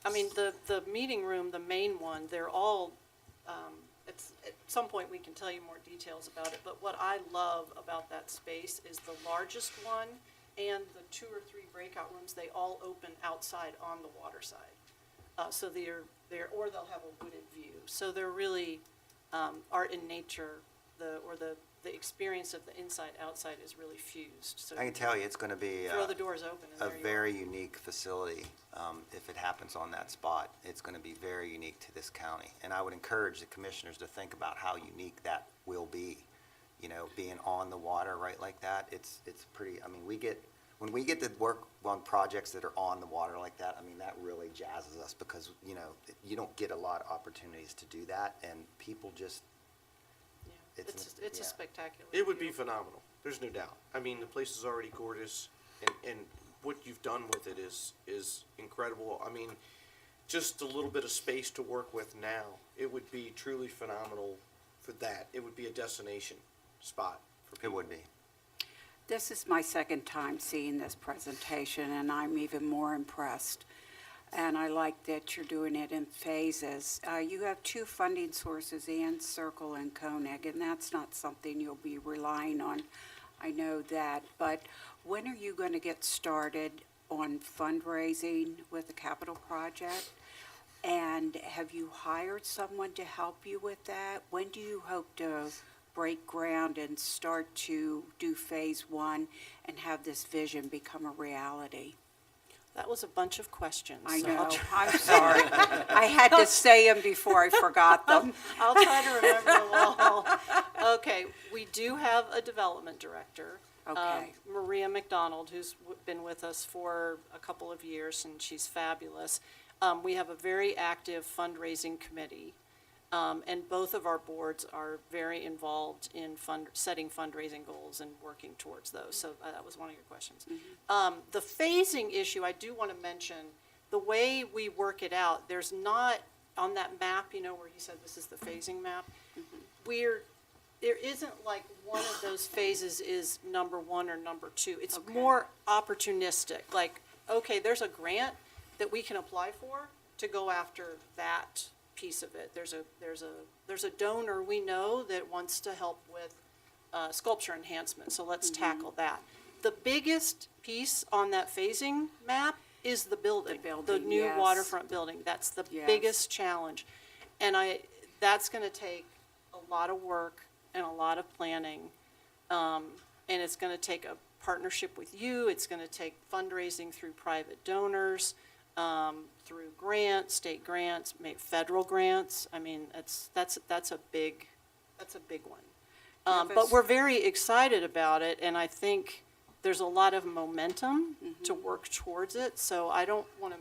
I mean, the meeting room, the main one, they're all, at some point we can tell you more details about it, but what I love about that space is the largest one and the 2 or 3 breakout rooms, they all open outside on the water side. So or they'll have a wooded view. So they're really, art in nature, the experience of the inside, outside is really fused. So I can tell you, it's going to be throw the doors open and a there you are. very unique facility. If it happens on that spot, it's going to be very unique to this county. And I would encourage the commissioners to think about how unique that will be. Being on the water right like that, it's pretty, I mean, when we get to work on projects that are on the water like that, I mean, that really jazzes us because, you don't get a lot of opportunities to do that, and people just, Yeah, it's a yeah. spectacular. It would be view. phenomenal. There's no doubt. I mean, the place is already gorgeous, and what you've done with it is incredible. I mean, just a little bit of space to work with now, it would be truly phenomenal for that. It would be a destination spot for people. it would be. This is my second time seeing this presentation, and I'm even more impressed. And I like that you're doing it in phases. You have 2 funding sources, Ann Circle and Koenig, and that's not something you'll be relying on. I know that. But when are you going to get started on fundraising with the capital project? And have you hired someone to help you with that? When do you hope to break ground and start to do phase 1 and have this vision become a reality? That was a bunch of questions. I so I'll know, try- I'm sorry. I had to say them before I forgot them. I'll try to remember them all. Okay, we do have a development director. Okay. Maria McDonald, who's been with us for a couple of years, and she's fabulous. We have a very active fundraising committee, and both of our boards are very involved in setting fundraising goals and working towards those. So that was one of your questions. The phasing issue, I do want to mention, the way we work it out, there's not, on that map, where he said this is the phasing map, there isn't like one of those phases is number 1 or number 2. It's more opportunistic, like, okay, there's a grant that we can apply for to go after that piece of it. There's a donor we know that wants to help with sculpture enhancement, so let's tackle that. The biggest piece on that phasing map is the building, the new yes. waterfront building. That's the Yes. biggest challenge. And that's gonna take a lot of work and a lot of planning. And it's gonna take a partnership with you, it's gonna take fundraising through private donors, through grants, state grants, maybe federal grants. I mean, that's a big one. But we're very excited about it, and I think there's a lot of momentum to work towards it, so I don't know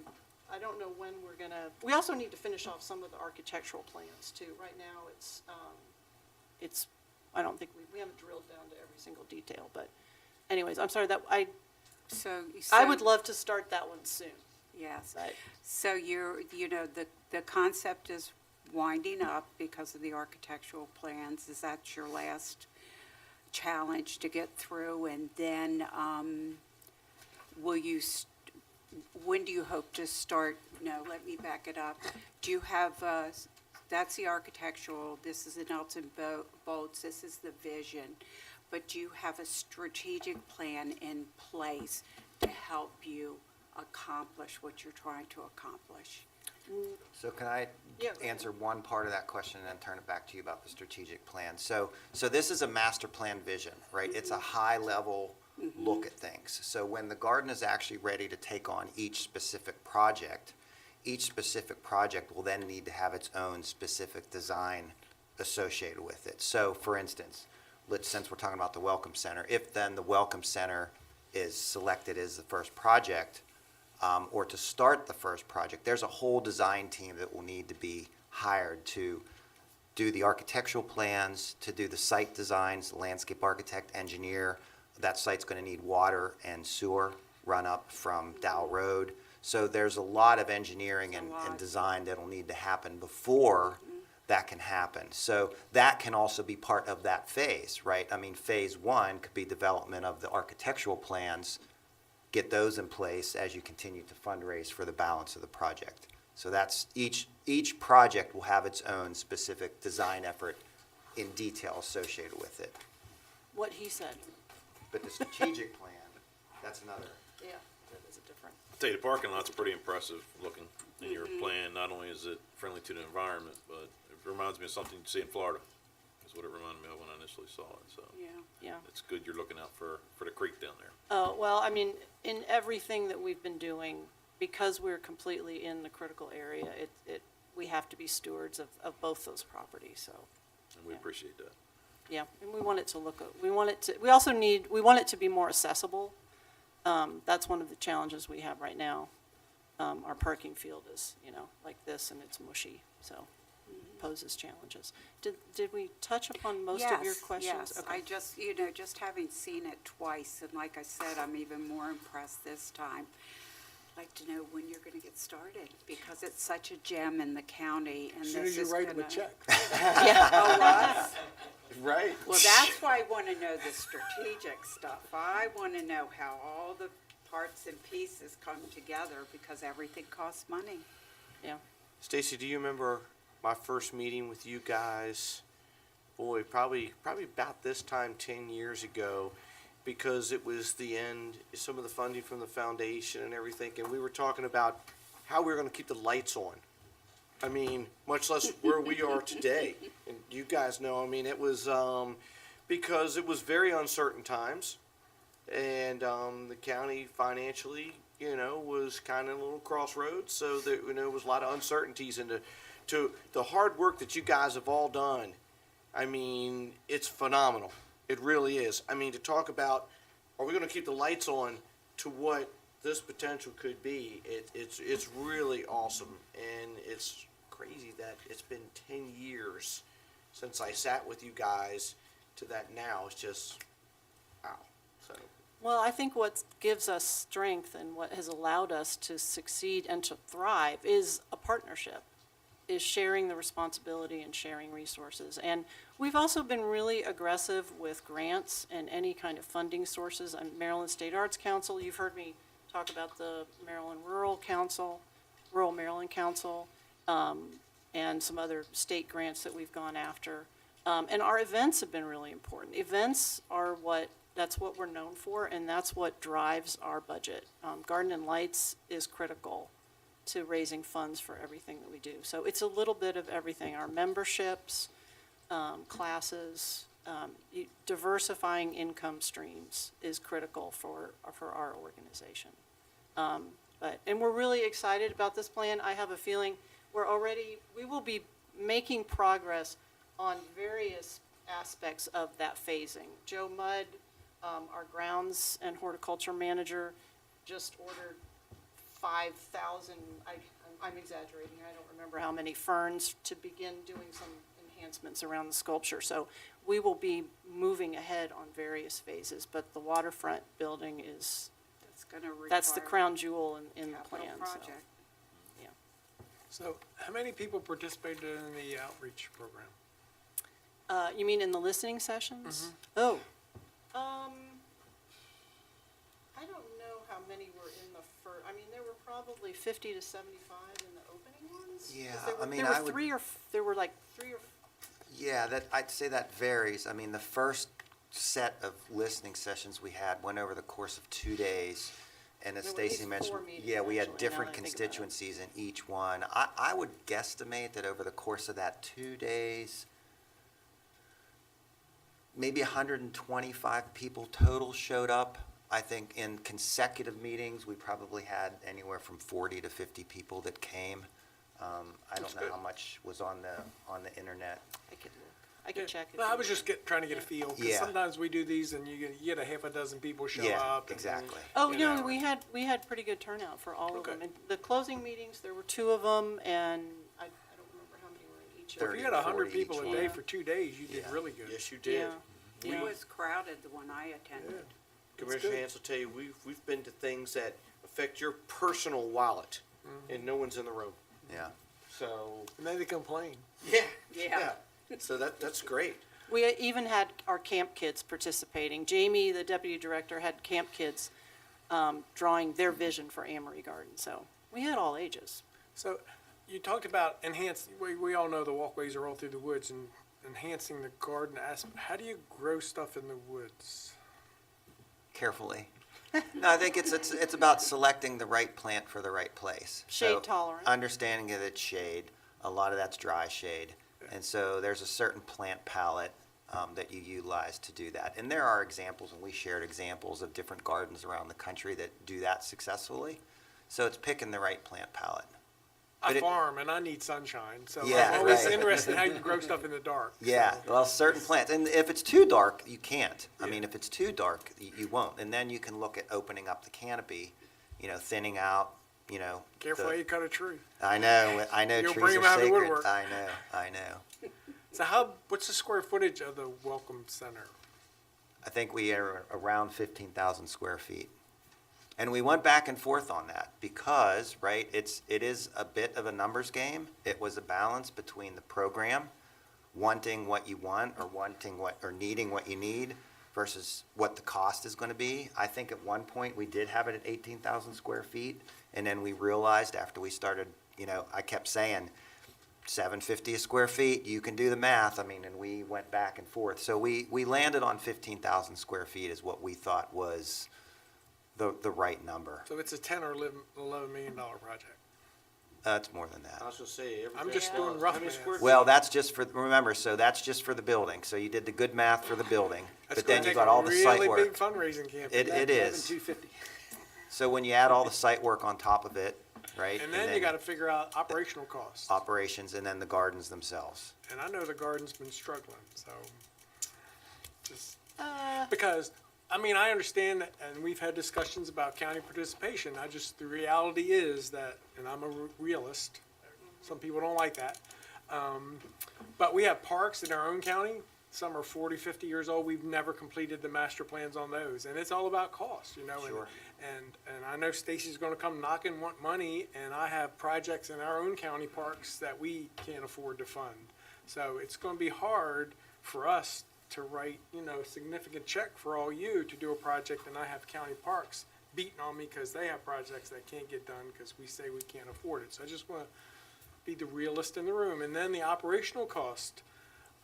when we're gonna, we also need to finish off some of the architectural plans too. Right now, I don't think we haven't drilled down to every single detail, but anyways, I'm sorry, I would love to start that one soon. Yes. But So the the concept is winding up because of the architectural plans. Is that your last challenge to get through? And then will you, when do you hope to start? No, let me back it up. Do you have, that's the architectural, this is the nuts and bolts, this is the vision. But do you have a strategic plan in place to help you accomplish what you're trying to accomplish? So can I Yeah. answer one part of that question and then turn it back to you about the strategic plan? So this is a master plan vision, right? It's a high-level look at things. So when the garden is actually ready to take on each specific project will then need to have its own specific design associated with it. So for instance, since we're talking about the Welcome Center, if then the Welcome Center is selected as the first project, or to start the first project, there's a whole design team that will need to be hired to do the architectural plans, to do the site designs, landscape architect, engineer. That site's going to need water and sewer run up from Dow Road. So there's a lot of engineering and design that'll need to happen before that can happen. So that can also be part of that phase, right? I mean, phase one could be development of the architectural plans, get those in place as you continue to fundraise for the balance of the project. So that's each project will have its own specific design effort in detail associated with it. What he said. But the strategic plan, that's another. Yeah, that is a different. I'll tell you, the parking lot's pretty impressive looking in your plan. Not only is it friendly to the environment, but it reminds me of something you see in Florida. That's what it reminded me of when I initially saw it, so. Yeah. It's good you're looking out for the creek down there. Oh, well, I mean, in everything that we've been doing, because we're completely in the critical area, we have to be stewards of both those properties, so, And we appreciate that. yeah. And we want it to we want it to be more accessible. That's one of the challenges we have right now. Our parking field is, like this, and it's mushy, so poses challenges. Did we touch upon most of your questions? Yes, I just, just having seen it twice, and like I said, I'm even more impressed this time. I'd like to know when you're going to get started, because it's such a gem in the county, and As soon this as you is write them a gonna- check. Oh, what? Right. Well, that's why I want to know the strategic stuff. I want to know how all the parts and pieces come together, because everything costs money. Yeah. Stacy, do you remember my first meeting with you guys? Boy, probably about this time 10 years ago, because it was the end, some of the funding from the foundation and everything, and we were talking about how we were going to keep the lights on. I mean, much less where we are today. And you guys know, I mean, it was because it was very uncertain times, and the county financially, was kind of a little crossroads. So there, was a lot of uncertainties, and to the hard work that you guys have all done. I mean, it's phenomenal. It really is. I mean, to talk about, are we going to keep the lights on to what this potential could be? It's really awesome, and it's crazy that it's been 10 years since I sat with you guys to that now. It's just, wow. So. Well, I think what gives us strength and what has allowed us to succeed and to thrive is a partnership, is sharing the responsibility and sharing resources. And we've also been really aggressive with grants and any kind of funding sources. Maryland State Arts Council, you've heard me talk about the Maryland Rural Maryland Council, and some other state grants that we've gone after. And our events have been really important. Events are that's what we're known for, and that's what drives our budget. Garden and Lights is critical to raising funds for everything that we do. So it's a little bit of everything. Our memberships, classes, diversifying income streams is critical for our organization. And we're really excited about this plan. I have a feeling we will be making progress on various aspects of that phasing. Joe Mudd, our grounds and horticulture manager, just ordered 5,000, I'm exaggerating, I don't remember how many ferns, to begin doing some enhancements around the sculpture. So we will be moving ahead on various phases, but the waterfront building that's the crown jewel in the plan. So, yeah. So how many people participated in the outreach program? You mean in the listening sessions? Mm-hmm. Oh, I don't know how many were in the I mean, there were probably 50 to 75 in the opening ones. 'Cause Yeah, there were- I mean, there were I would- there were like three or Yeah, I'd say that varies. I mean, the first set of listening sessions we had went over the course of 2 days. And as There were at Stacy least mentioned, 4 meetings, yeah, we had actually, now different that I think about it. constituencies in each one. I would guesstimate that over the course of that 2 days, maybe 125 people total showed up. I think in consecutive meetings, we probably had anywhere from 40 to 50 people that came. I don't know how much was on the internet. I could look. I could check it. Well, I was just trying to get a feel, because Yeah. sometimes we do these and you get a half a dozen people show Yeah, up. and- exactly. Oh, you no, know, we had pretty good turnout for all of Okay. them. And the closing meetings, there were 2 of them, and I don't remember how many were in each. of If 30 you them. had to 100 40 people a each day one. for 2 days, you did Yeah. really good. Yes, you did. Yeah. It Yeah. was crowded, the one I attended. Commissioner good. Hans will tell you, we've been to things that affect your personal wallet, and no one's in the room. Yeah. So, And then they complain. yeah, Yeah. So that's great. We even had our camp kids participating. Jamie, the deputy director, had camp kids drawing their vision for Amory Garden. So we had all ages. So you talked about we all know the walkways are all through the woods and enhancing the garden aspect. How do you grow stuff in the woods? Carefully. No, I think it's about selecting the right plant for the right place. Shade So, tolerant. Understanding that it's shade, a lot of that's dry shade. And so there's a certain plant palette that you utilize to do that. And there are examples, and we shared examples of different gardens around the country that do that successfully. So it's picking the right plant palette. I But it- farm and I need sunshine, so Yeah, I'm always right. interested in how you grow stuff in the dark. Yeah, so. well, certain plants, and if it's too dark, you can't. I mean, if it's too dark, you won't. And then you can look at opening up the canopy, thinning out, Careful the- how you cut a tree. I know, You'll trees bring 'em are out of the sacred. woodwork. I know. So what's the square footage of the Welcome Center? I think we are around 15,000 square feet. And we went back and forth on that because, right, it is a bit of a numbers game. It was a balance between the program, wanting what you want or needing what you need versus what the cost is going to be. I think at one point we did have it at 18,000 square feet. And then we realized after we started, I kept saying, $750 a square feet, you can do the math. I mean, and we went back and forth. So we landed on 15,000 square feet is what we thought was the right number. So it's a $10 or $11 million project. It's more than I that. was gonna say, I'm just everything- doing rough how many math. square Well, feet? that's just that's just for the building. So you did the good math for the building, That's but then gonna you take got a all the site really big work. fundraising campaign. It is. 250. So when you add all the site work on top of it, right? And then you gotta figure out operational costs. operations and then the gardens themselves. And I know the garden's been struggling, so just, Uh, because, I mean, I understand that, and we've had discussions about county participation. The reality is that, and I'm a realist, some people don't like that. But we have parks in our own county. Some are 40, 50 years old. We've never completed the master plans on those. And it's all about cost, and- Sure. And I know Stacy's gonna come knocking, want money, and I have projects in our own county parks that we can't afford to fund. So it's gonna be hard for us to write, a significant check for all you to do a project, and I have county parks beating on me because they have projects that can't get done because we say we can't afford it. So I just wanna be the realist in the room. And then the operational cost.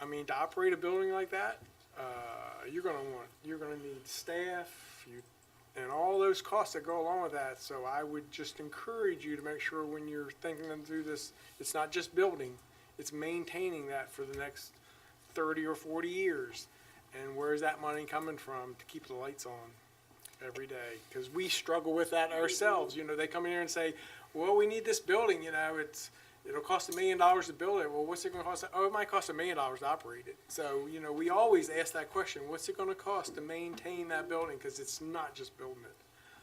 I mean, to operate a building like that, you're gonna need staff, and all those costs that go along with that. So I would just encourage you to make sure when you're thinking them through this, it's not just building, it's maintaining that for the next 30 or 40 years. And where's that money coming from to keep the lights on every day? Because we struggle with that ourselves. They come in here and say, well, we need this building, it'll cost $1 million to build it. Well, what's it gonna cost? Oh, it might cost $1 million to operate it. So, we always ask that question, what's it gonna cost to maintain that building? Because it's not just building it.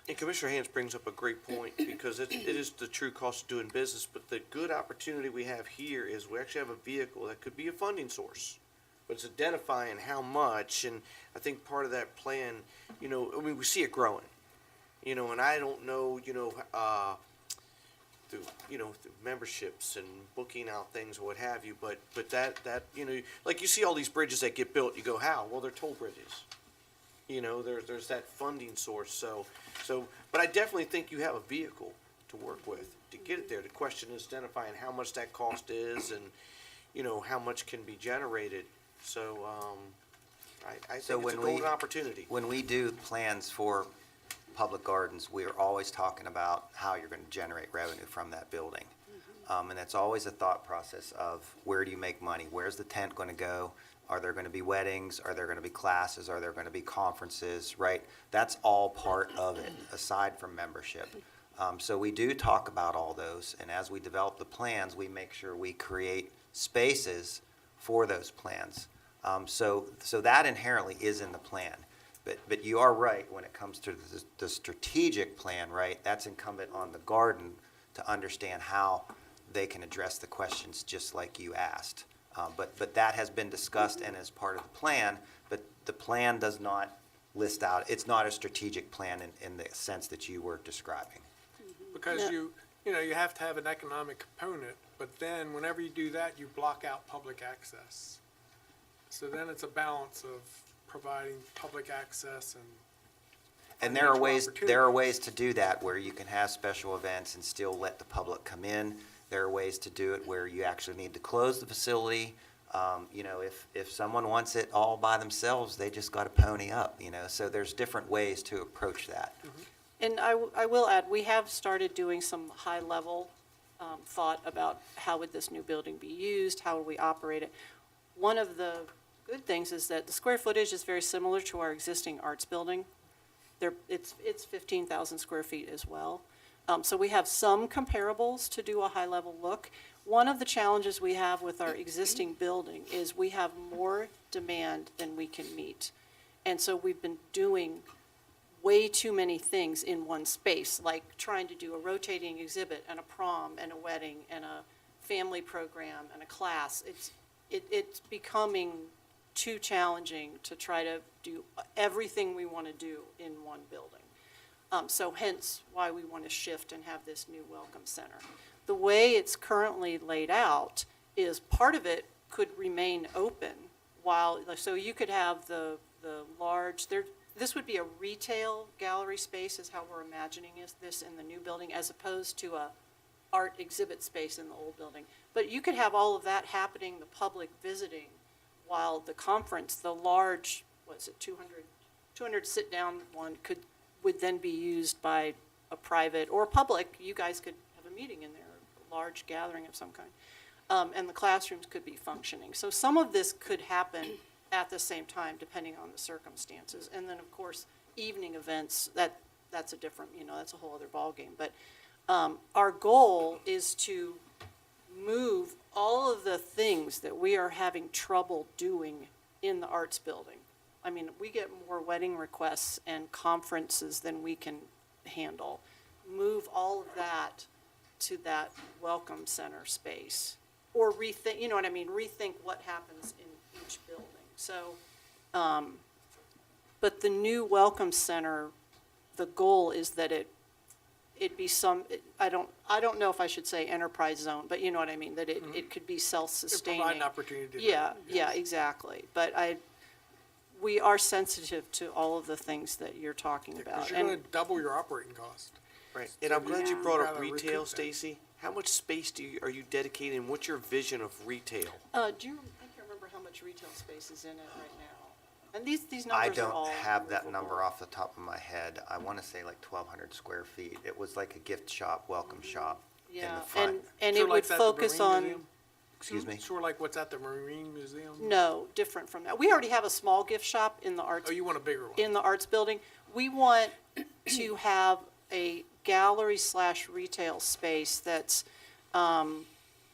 And Commissioner Hans brings up a great point, because it is the true cost of doing business, but the good opportunity we have here is we actually have a vehicle that could be a funding source. But it's identifying how much, and I think part of that plan, we see it growing. And I don't know, through, through memberships and booking out things, what have you, but that, like you see all these bridges that get built, you go, how? Well, they're toll bridges. There's that funding source, so, but I definitely think you have a vehicle to work with to get it there. The question is identifying how much that cost is and, how much can be generated. So, I So think it's a when we- golden opportunity. When we do plans for public gardens, we are always talking about how you're going to generate revenue from that building. And that's always a thought process of where do you make money? Where's the tent going to go? Are there going to be weddings? Are there going to be classes? Are there going to be conferences, right? That's all part of it, aside from membership. So we do talk about all those, and as we develop the plans, we make sure we create spaces for those plans. So that inherently is in the plan. But you are right, when it comes to the strategic plan, right, that's incumbent on the garden to understand how they can address the questions just like you asked. But that has been discussed and is part of the plan, but the plan does not list out, it's not a strategic plan in the sense that you were describing. Because you have to have an economic component, but then whenever you do that, you block out public access. So then it's a balance of providing public access And there are financial ways to do that where you can have special events and still let the public come in. There are ways to do it where you actually need to close the facility. If someone wants it all by themselves, they just got to pony up, So there's different ways to approach that. And I will add, we have started doing some high-level thought about how would this new building be used, how would we operate it. One of the good things is that the square footage is very similar to our existing arts building. It's 15,000 square feet as well. So we have some comparables to do a high-level look. One of the challenges we have with our existing building is we have more demand than we can meet. And so we've been doing way too many things in one space, like trying to do a rotating exhibit and a prom and a wedding and a family program and a class. It's becoming too challenging to try to do everything we want to do in one building. So hence why we want to shift and have this new welcome center. The way it's currently laid out is part of it could remain open so you could have the large, this would be a retail gallery space is how we're imagining this in the new building as opposed to a art exhibit space in the old building. But you could have all of that happening, the public visiting, while the conference, the large, 200 sit-down one would then be used by a private or public. You guys could have a meeting in there, a large gathering of some kind. And the classrooms could be functioning. So some of this could happen at the same time, depending on the circumstances. And then, of course, evening events, that's a different, that's a whole other ballgame. But our goal is to move all of the things that we are having trouble doing in the arts building. I mean, we get more wedding requests and conferences than we can handle. Move all of that to that welcome center space. Or rethink, you know what I mean, rethink what happens in each building. So, but the new welcome center, the goal is that it be I don't know if I should say enterprise zone, but you know what I mean, that it could be self-sustaining. provide an opportunity to do Yeah, that. yeah, exactly. But we are sensitive to all of the things that you're talking about. Because you're going to double your operating cost. Right, and I'm glad you brought up Gotta recoup retail, that. Stacy. How much space are you dedicating? What's your vision of retail? I can't remember how much retail space is in it right now. And these I numbers are all. don't have that movable. number off the top of my head. I want to say like 1,200 square feet. It was like a gift shop, welcome shop in Yeah, the front. and Sort it of would like at the focus Marine on, Museum? Excuse me? Sort of like what's at the Marine Museum? no, different from that. We already have a small gift shop in the arts Oh, you want a bigger one? in the arts building. We want to have a gallery/retail space that's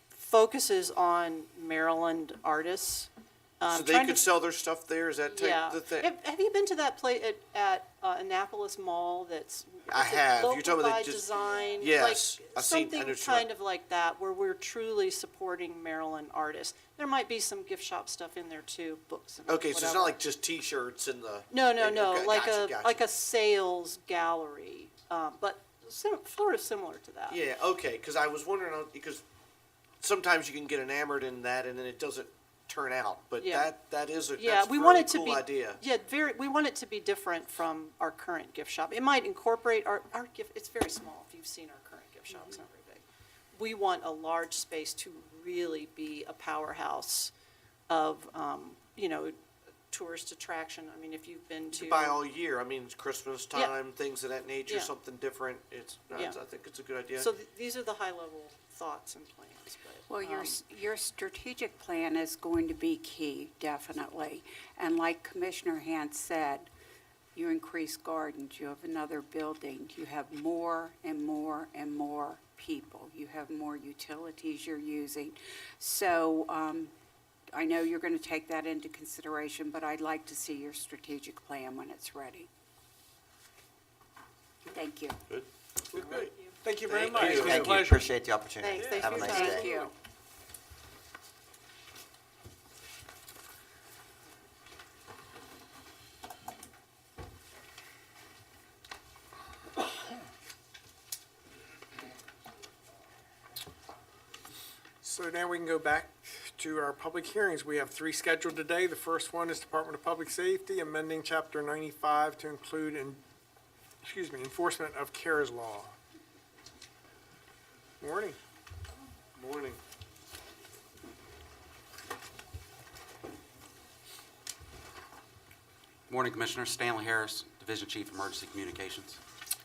focuses on Maryland artists. So they trying could to- sell their stuff there, is that Yeah. the thing? Have you been to that place at Annapolis Mall that's? I it's a have. You're local talking about by just- design? Yes, like I've seen- I know something what you're kind of like that, where we're truly supporting Maryland artists. There might be some gift shop stuff in there too, books and Okay, so it's whatever. not like just T-shirts and the. No, okay, like gotcha, gotcha. like a sales gallery. But sort of similar to that. Yeah, okay, because I was wondering, because sometimes you can get enamored in that and then it doesn't turn out, but Yeah. that is a, Yeah, that's a we really want it to cool be idea. Yeah, we want it to be different from our current gift shop. It might incorporate our gift. It's very small. If you've seen our current gift shop, it's not very big. We want a large space to really be a powerhouse of tourist attraction. I mean, if you've been to You buy all year, I mean, it's Christmas Yeah. time, things of that nature, Yeah. something different, Yeah. I think it's a good idea. So these are the high level thoughts and plans. But, Well, your strategic plan is going to be key, definitely. And like Commissioner Hans said, you increase gardens, you have another building, you have more and more and more people, you have more utilities you're using. So I know you're going to take that into consideration, but I'd like to see your strategic plan when it's ready. Thank you. Good. Thank you very Thank much. you. It was a Thank you, pleasure. appreciate the opportunity. Thanks Have for a your nice time. day. Thank you. So now we can go back to our public hearings. We have 3 scheduled today. The first one is Department of Public Safety, amending Chapter 95 to include, enforcement of CARES law. Morning. Morning. Morning, Commissioners. Stanley Harris, Division Chief, Emergency Communications.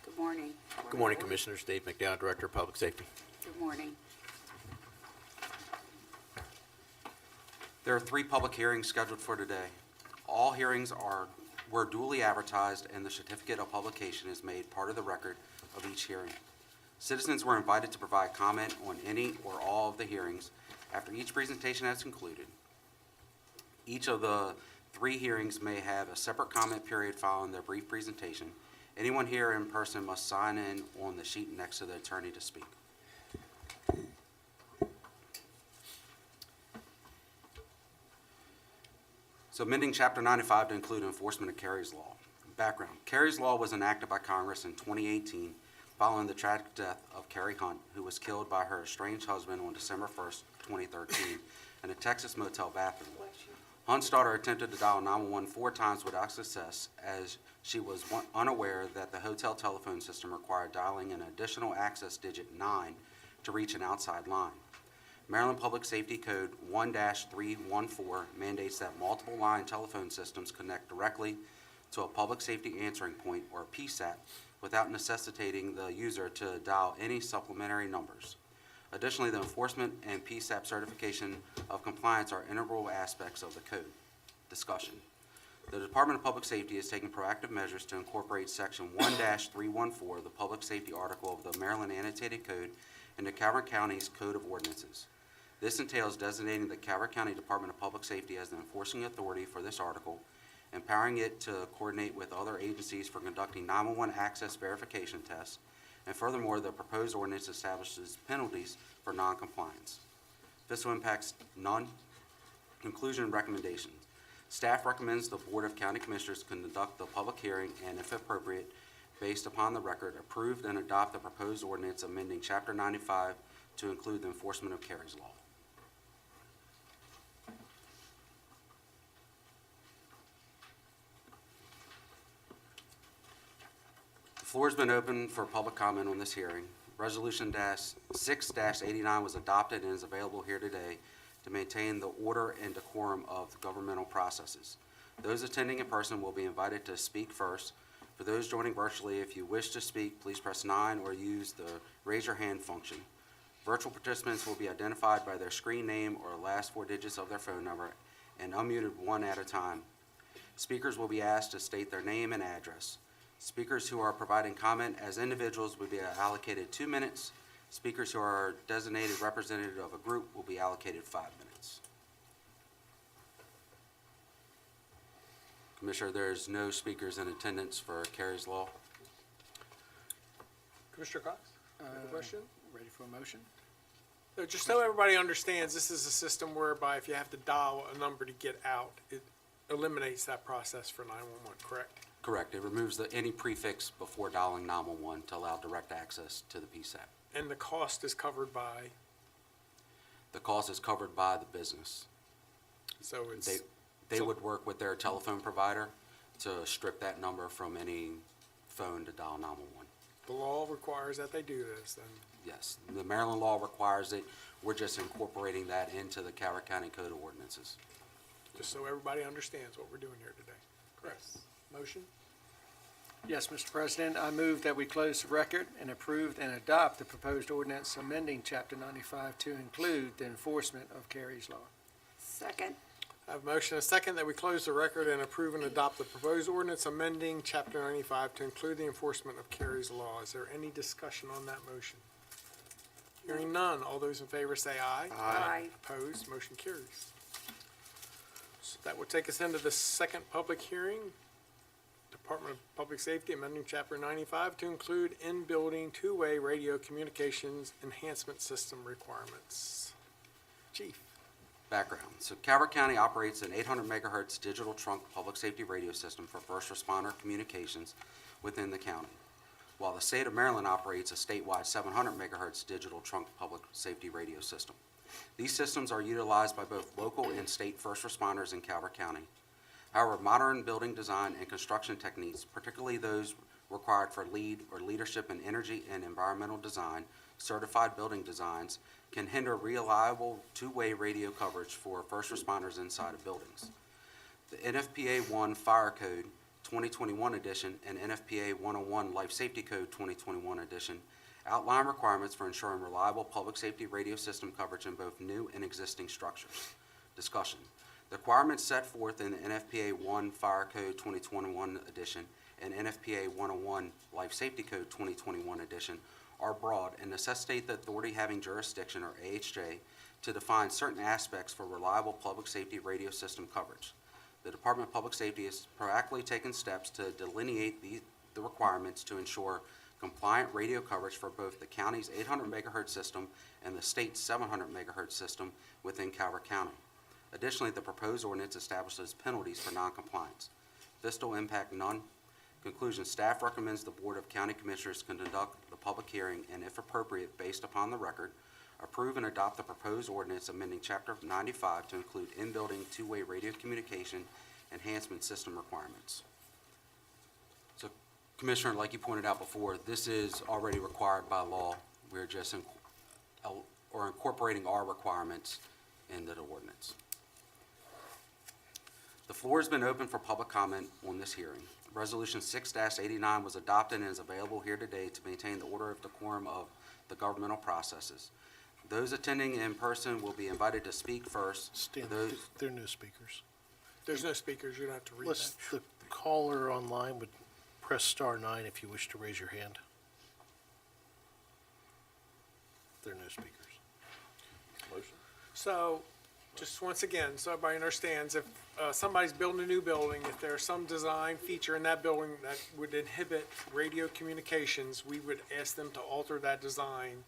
Good morning. Good morning, Commissioners. Dave McDowell, Director of Public Safety. Good morning. There are 3 public hearings scheduled for today. All hearings were duly advertised, and the certificate of publication is made part of the record of each hearing. Citizens were invited to provide comment on any or all of the hearings after each presentation has concluded. Each of the 3 hearings may have a separate comment period following their brief presentation. Anyone here in person must sign in on the sheet next to the attorney to speak. So amending Chapter 95 to include enforcement of Carey's Law. Background: Carey's Law was enacted by Congress in 2018 following the tragic death of Carey Hunt, who was killed by her estranged husband on December 1st, 2013, in a Texas motel bathroom. Hunt's daughter attempted to dial 911 4 times without success, as she was unaware that the hotel telephone system required dialing an additional access digit 9 to reach an outside line. Maryland Public Safety Code 1-314 mandates that multiple line telephone systems connect directly to a public safety answering point, or PSAP, without necessitating the user to dial any supplementary numbers. Additionally, the enforcement and PSAP certification of compliance are integral aspects of the code. Discussion. The Department of Public Safety is taking proactive measures to incorporate Section 1-314, the Public Safety Article of the Maryland Annotated Code, into Calvert County's Code of Ordinances. This entails designating the Calvert County Department of Public Safety as the enforcing authority for this article, empowering it to coordinate with other agencies for conducting 911 access verification tests, and furthermore, the proposed ordinance establishes penalties for noncompliance. Fiscal impacts: none. Conclusion and recommendations. Staff recommends the Board of County Commissioners conduct the public hearing and, if appropriate, based upon the record, approve and adopt the proposed ordinance amending Chapter 95 to include the enforcement of Carey's Law. The floor has been open for public comment on this hearing. Resolution 6-89 was adopted and is available here today to maintain the order and decorum of governmental processes. Those attending in person will be invited to speak first. For those joining virtually, if you wish to speak, please press 9 or use the raise your hand function. Virtual participants will be identified by their screen name or last 4 digits of their phone number and unmuted one at a time. Speakers will be asked to state their name and address. Speakers who are providing comment as individuals will be allocated 2 minutes. Speakers who are designated representative of a group will be allocated 5 minutes. Commissioner, there's no speakers in attendance for Carey's Law. Commissioner Cox, you have a question? Ready for a motion? So just so everybody understands, this is a system whereby if you have to dial a number to get out, it eliminates that process for 911, correct? Correct. It removes any prefix before dialing 911 to allow direct access to the PSAP. And the cost is covered by, The cost is covered by the business. so it's. They would work with their telephone provider to strip that number from any phone to dial 911. The law requires that they do this, then. Yes, the Maryland law requires it. We're just incorporating that into the Calvert County Code of Ordinances. Just so everybody understands what we're doing here today. Correct. Motion? Yes, Mr. President, I move that we close the record and approve and adopt the proposed ordinance amending Chapter 95 to include the enforcement of Carey's Law. Second. I have a motion and a second that we close the record and approve and adopt the proposed ordinance amending Chapter 95 to include the enforcement of Carey's Law. Is there any discussion on that motion? Hearing none, all those in favor say aye. Aye. Opposed, motion carries. So that will take us into the second public hearing. Department of Public Safety amending Chapter 95 to include in-building two-way radio communications enhancement system requirements. Chief. Background. So Calvert County operates an 800 megahertz digital trunk public safety radio system for first responder communications within the county, while the state of Maryland operates a statewide 700 megahertz digital trunk public safety radio system. These systems are utilized by both local and state first responders in Calvert County. However, modern building design and construction techniques, particularly those required for LEED or Leadership in Energy and Environmental Design, certified building designs, can hinder reliable two-way radio coverage for first responders inside of buildings. The NFPA 1 Fire Code 2021 edition and NFPA 101 Life Safety Code 2021 edition outline requirements for ensuring reliable public safety radio system coverage in both new and existing structures. Discussion. The requirements set forth in the NFPA 1 Fire Code 2021 edition and NFPA 101 Life Safety Code 2021 edition are broad and necessitate the authority having jurisdiction, or AHJ, to define certain aspects for reliable public safety radio system coverage. The Department of Public Safety has proactively taken steps to delineate the requirements to ensure compliant radio coverage for both the county's 800 megahertz system and the state's 700 megahertz system within Calvert County. Additionally, the proposed ordinance establishes penalties for noncompliance. Fiscal impact none. Conclusion, staff recommends the Board of County Commissioners conduct the public hearing and, if appropriate, based upon the record, approve and adopt the proposed ordinance amending Chapter 95 to include in-building two-way radio communication enhancement system requirements. So, Commissioner, like you pointed out before, this is already required by law. We're just incorporating our requirements into the ordinance. The floor has been open for public comment on this hearing. Resolution 6-89 was adopted and is available here today to maintain the order of decorum of the governmental processes. Those attending in person will be invited to speak first. Stan, there are no speakers. There's no speakers, you don't have to read Unless that. the caller online would press *9 if you wish to raise your hand. There are no speakers. Motion? So, just once again, so everybody understands, if somebody's building a new building, if there's some design feature in that building that would inhibit radio communications, we would ask them to alter that design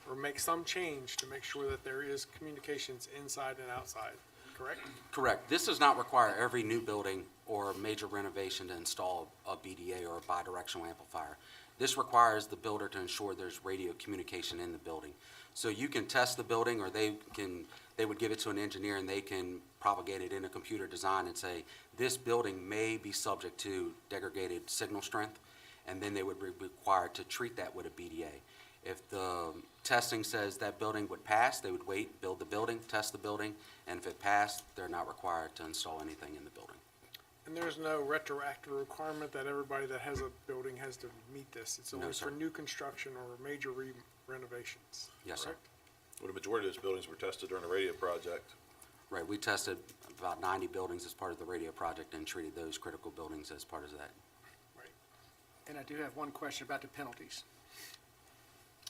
or make some change to make sure that there is communications inside and outside, correct? Correct. This does not require every new building or major renovation to install a BDA or a bidirectional amplifier. This requires the builder to ensure there's radio communication in the building. So you can test the building, or they would give it to an engineer and they can propagate it in a computer design and say, this building may be subject to degraded signal strength, and then they would be required to treat that with a BDA. If the testing says that building would pass, they would wait, build the building, test the building, and if it passed, they're not required to install anything in the building. And there's no retroactive requirement that everybody that has a building has to meet this. It's No, only sir. for new construction or major renovations. Yes, sir. correct? Well, the majority of those buildings were tested during the radio project. Right, we tested about 90 buildings as part of the radio project and treated those critical buildings as part of that. Right. And I do have one question about the penalties.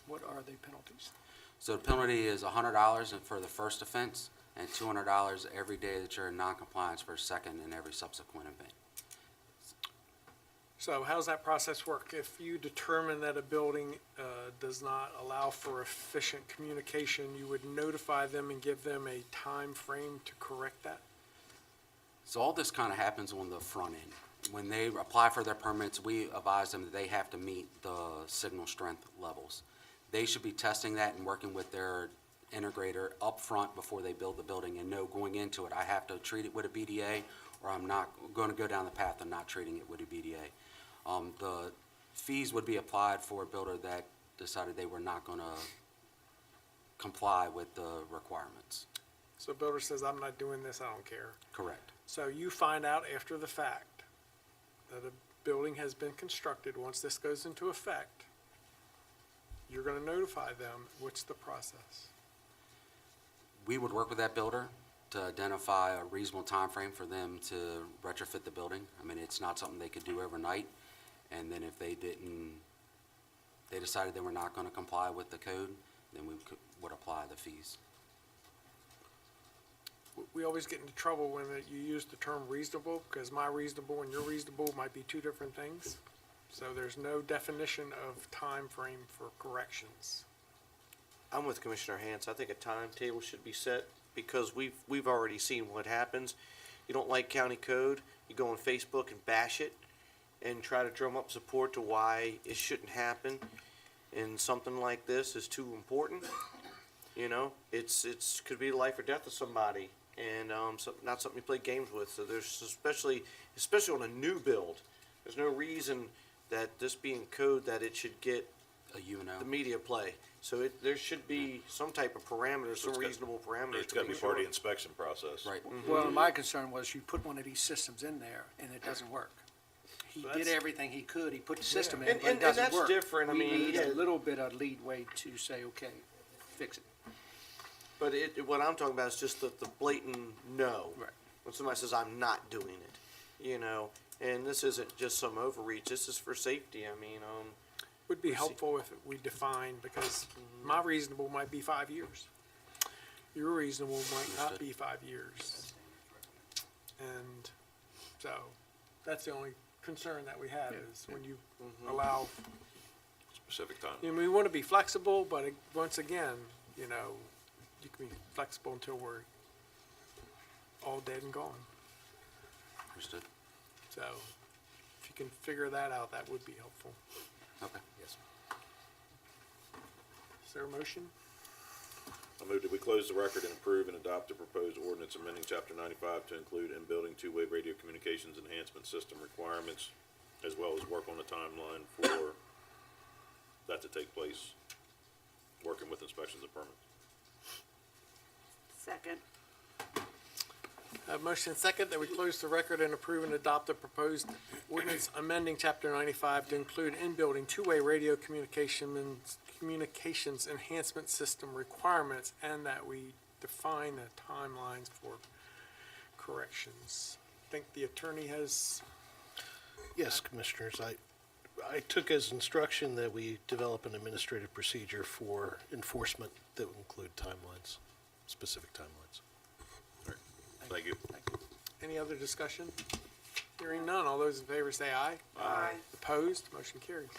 What are the penalties? So the penalty is $100 for the first offense and $200 every day that you're in noncompliance for a second and every subsequent event. So how's that process work? If you determine that a building does not allow for efficient communication, you would notify them and give them a time frame to correct that? So all this kind of happens on the front end. when they apply for their permits, we advise them that they have to meet the signal strength levels. They should be testing that and working with their integrator up front before they build the building and know going into it, I have to treat it with a BDA, or I'm not going to go down the path of not treating it with a BDA. The fees would be applied for a builder that decided they were not going to comply with the requirements. So builder says, I'm not doing this, I don't care. Correct. So you find out after the fact that a building has been constructed. Once this goes into effect, you're gonna notify them. What's the process? We would work with that builder to identify a reasonable time frame for them to retrofit the building. I mean, it's not something they could do overnight. And then if they decided they were not gonna comply with the code, then we would apply the fees. We always get into trouble when you use the term reasonable, because my reasonable and your reasonable might be two different things. So there's no definition of time frame for corrections. I'm with Commissioner Hance. I think a timetable should be set because we've already seen what happens. You don't like county code, you go on Facebook and bash it and try to drum up support to why it shouldn't happen. And something like this is too important. You know, it's could be the life or death of somebody, and not something you play games with. So there's especially on a new build, there's no reason that this being code that it should get the media play. So there should be some type of parameters, some reasonable parameters. It's got to be part of the inspection process. Right. Well, my concern was you put one of these systems in there and it doesn't work. He did everything he could, he put the system in, And- but it and doesn't that's work. different. I We mean, need yeah. a little bit of leadway to say, okay, fix it. But what I'm talking about is just the blatant no. Right. When somebody says, I'm not doing it, you know, and this isn't just some overreach, this is for safety. I mean, Would be helpful if we define, because my reasonable might be 5 years. Your reasonable might not be 5 years. And so, that's the only concern that we have is when you allow, Specific time. we want to be flexible, but once again, you can be flexible until we're all dead and gone. Understood. So, if you can figure that out, that would be helpful. Okay. Yes. Is there a motion? I move that we close the record and approve and adopt the proposed ordinance amending Chapter 95 to include in-building two-way radio communications enhancement system requirements, as well as work on a timeline for that to take place, working with inspections and permits. Second. Motion second that we close the record and approve and adopt the proposed ordinance amending Chapter 95 to include in-building two-way radio communications enhancement system requirements, and that we define the timelines for corrections. I think the attorney has, Yes, Commissioners, I took as instruction that we develop an administrative procedure for enforcement that would include timelines, specific timelines. Thank you. any other discussion? Hearing none, all those in favor say aye. Aye. Opposed, motion carries.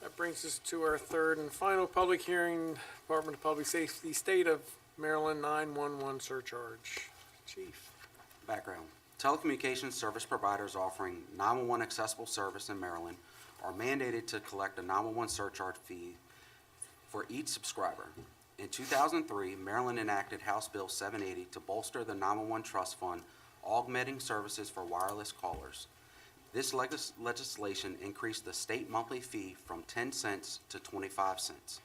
That brings us to our third and final public hearing, Department of Public Safety, State of Maryland 911 surcharge. Chief. Background. Telecommunications service providers offering 911 accessible service in Maryland are mandated to collect a 911 surcharge fee for each subscriber. In 2003, Maryland enacted House Bill 780 to bolster the 911 Trust Fund, augmenting services for wireless callers. This legislation increased the state monthly fee from 10 cents to 25 cents,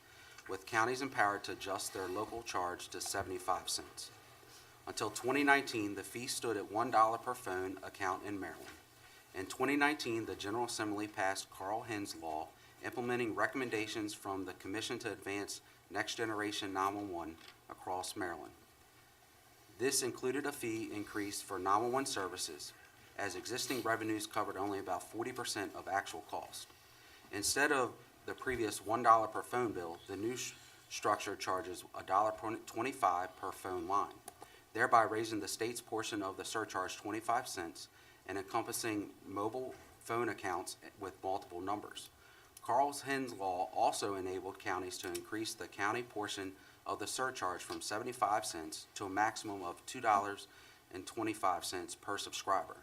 with counties empowered to adjust their local charge to 75 cents. Until 2019, the fee stood at $1 per phone account in Maryland. In 2019, the General Assembly passed Carl Henn's Law, implementing recommendations from the Commission to Advance Next Generation 911 across Maryland. This included a fee increase for 911 services, as existing revenues covered only about 40% of actual cost. Instead of the previous $1 per phone bill, the new structure charges $1.25 per phone line, thereby raising the state's portion of the surcharge 25 cents and encompassing mobile phone accounts with multiple numbers. Carl Henn's Law also enabled counties to increase the county portion of the surcharge from 75 cents to a maximum of $2.25 per subscriber.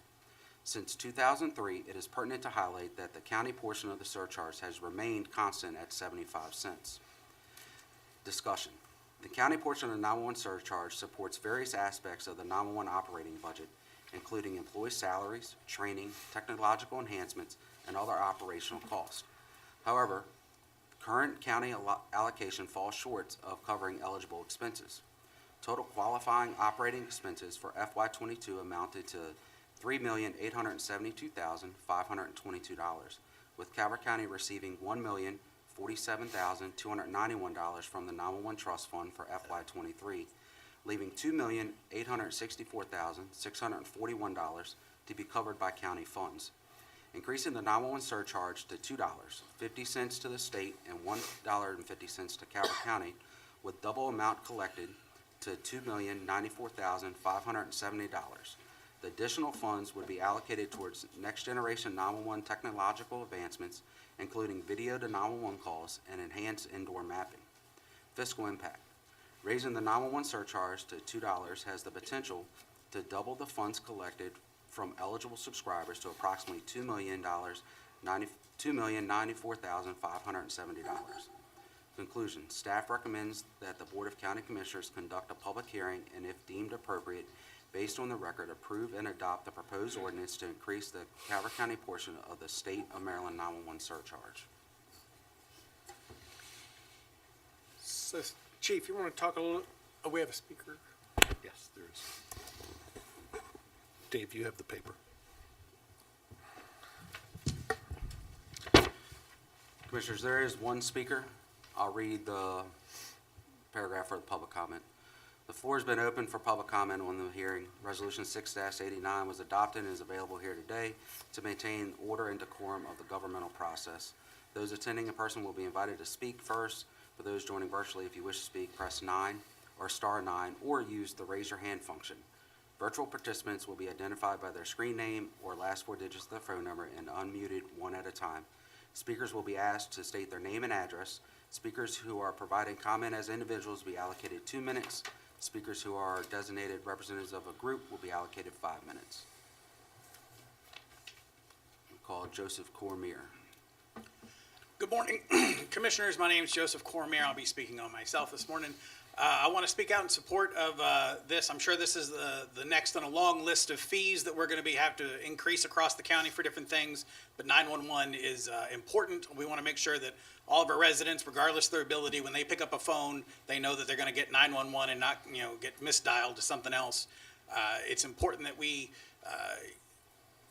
Since 2003, it is pertinent to highlight that the county portion of the surcharge has remained constant at 75 cents. Discussion. The county portion of the 911 surcharge supports various aspects of the 911 operating budget, including employee salaries, training, technological enhancements, and other operational costs. However, current county allocation falls short of covering eligible expenses. Total qualifying operating expenses for FY22 amounted to $3,872,522, with Calvert County receiving $1,047,291 from the 911 Trust Fund for FY23, leaving $2,864,641 to be covered by county funds. Increasing the 911 surcharge to $2.50 to the state and $1.50 to Calvert County, with double amount collected to $2,094,570. The additional funds would be allocated towards next generation 911 technological advancements, including video to 911 calls and enhanced indoor mapping. Fiscal impact. Raising the 911 surcharge to $2 has the potential to double the funds collected from eligible subscribers to approximately $2,094,570. Conclusion. Staff recommends that the Board of County Commissioners conduct a public hearing and, if deemed appropriate, based on the record, approve and adopt the proposed ordinance to increase the Calvert County portion of the State of Maryland 911 surcharge. So, Chief, you want to talk a little, oh, we have a speaker. Yes, there is. Dave, you have the paper. Commissioners, there is one speaker. I'll read the paragraph for the public comment. The floor has been open for public comment on the hearing. Resolution 6-89 was adopted and is available here today to maintain order and decorum of the governmental process. Those attending in person will be invited to speak first. For those joining virtually, if you wish to speak, press 9 or star 9 or use the raise your hand function. Virtual participants will be identified by their screen name or last 4 digits of their phone number and unmuted one at a time. Speakers will be asked to state their name and address. Speakers who are providing comment as individuals will be allocated 2 minutes. Speakers who are designated representatives of a group will be allocated 5 minutes. We'll call Joseph Cormier. Good morning, Commissioners. My name is Joseph Cormier. I'll be speaking on myself this morning. I want to speak out in support of this. I'm sure this is the next on a long list of fees that we're going to have to increase across the county for different things, but 911 is important. We want to make sure that all of our residents, regardless of their ability, when they pick up a phone, they know that they're going to get 911 and not, get misdialed to something else. It's important that we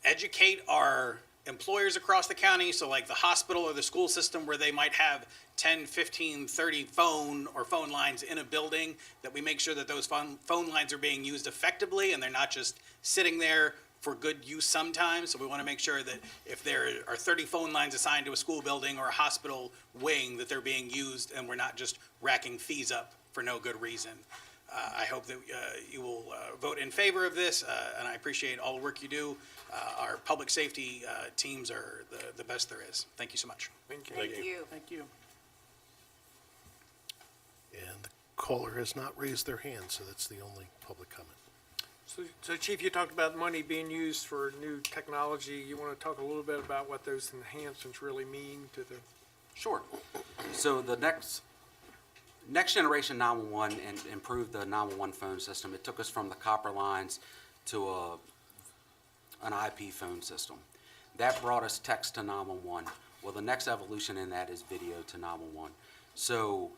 educate our employers across the county, so like the hospital or the school system where they might have 10, 15, 30 phone lines in a building, that we make sure that those phone lines are being used effectively and they're not just sitting there for good use sometimes. So we want to make sure that if there are 30 phone lines assigned to a school building or a hospital wing, that they're being used and we're not just racking fees up for no good reason. I hope that you will vote in favor of this, and I appreciate all the work you do. Our public safety teams are the best there is. Thank you so much. Thank you. Thank you. And the caller has not raised their hand, so that's the only public comment. So Chief, you talked about money being used for new technology. You want to talk a little bit about what those enhancements really mean to the? Sure. So the next generation 911 and improved the 911 phone system. It took us from the copper lines to an IP phone system. That brought us text to 911. Well, the next evolution in that is video to 911. So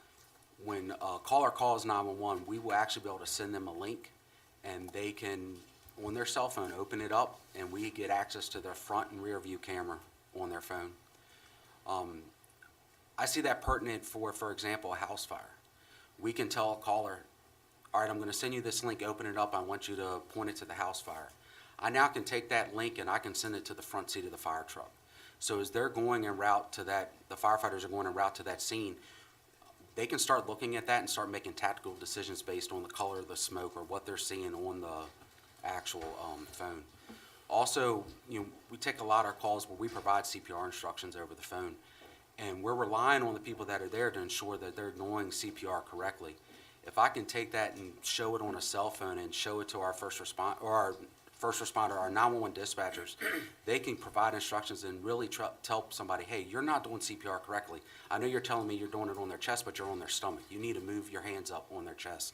when a caller calls 911, we will actually be able to send them a link, and they can, on their cell phone, open it up, and we get access to their front and rear view camera on their phone. I see that pertinent for example, a house fire. We can tell a caller, all right, I'm going to send you this link, open it up, I want you to point it to the house fire. I now can take that link and I can send it to the front seat of the fire truck. So as they're going en route to that, the firefighters are going en route to that scene, they can start looking at that and start making tactical decisions based on the color of the smoke or what they're seeing on the actual phone. Also, we take a lot of our calls where we provide CPR instructions over the phone, and we're relying on the people that are there to ensure that they're doing CPR correctly. If I can take that and show it on a cell phone and show it to our first first responder, our 911 dispatchers, they can provide instructions and really tell somebody, hey, you're not doing CPR correctly. I know you're telling me you're doing it on their chest, but you're on their stomach. You need to move your hands up on their chest.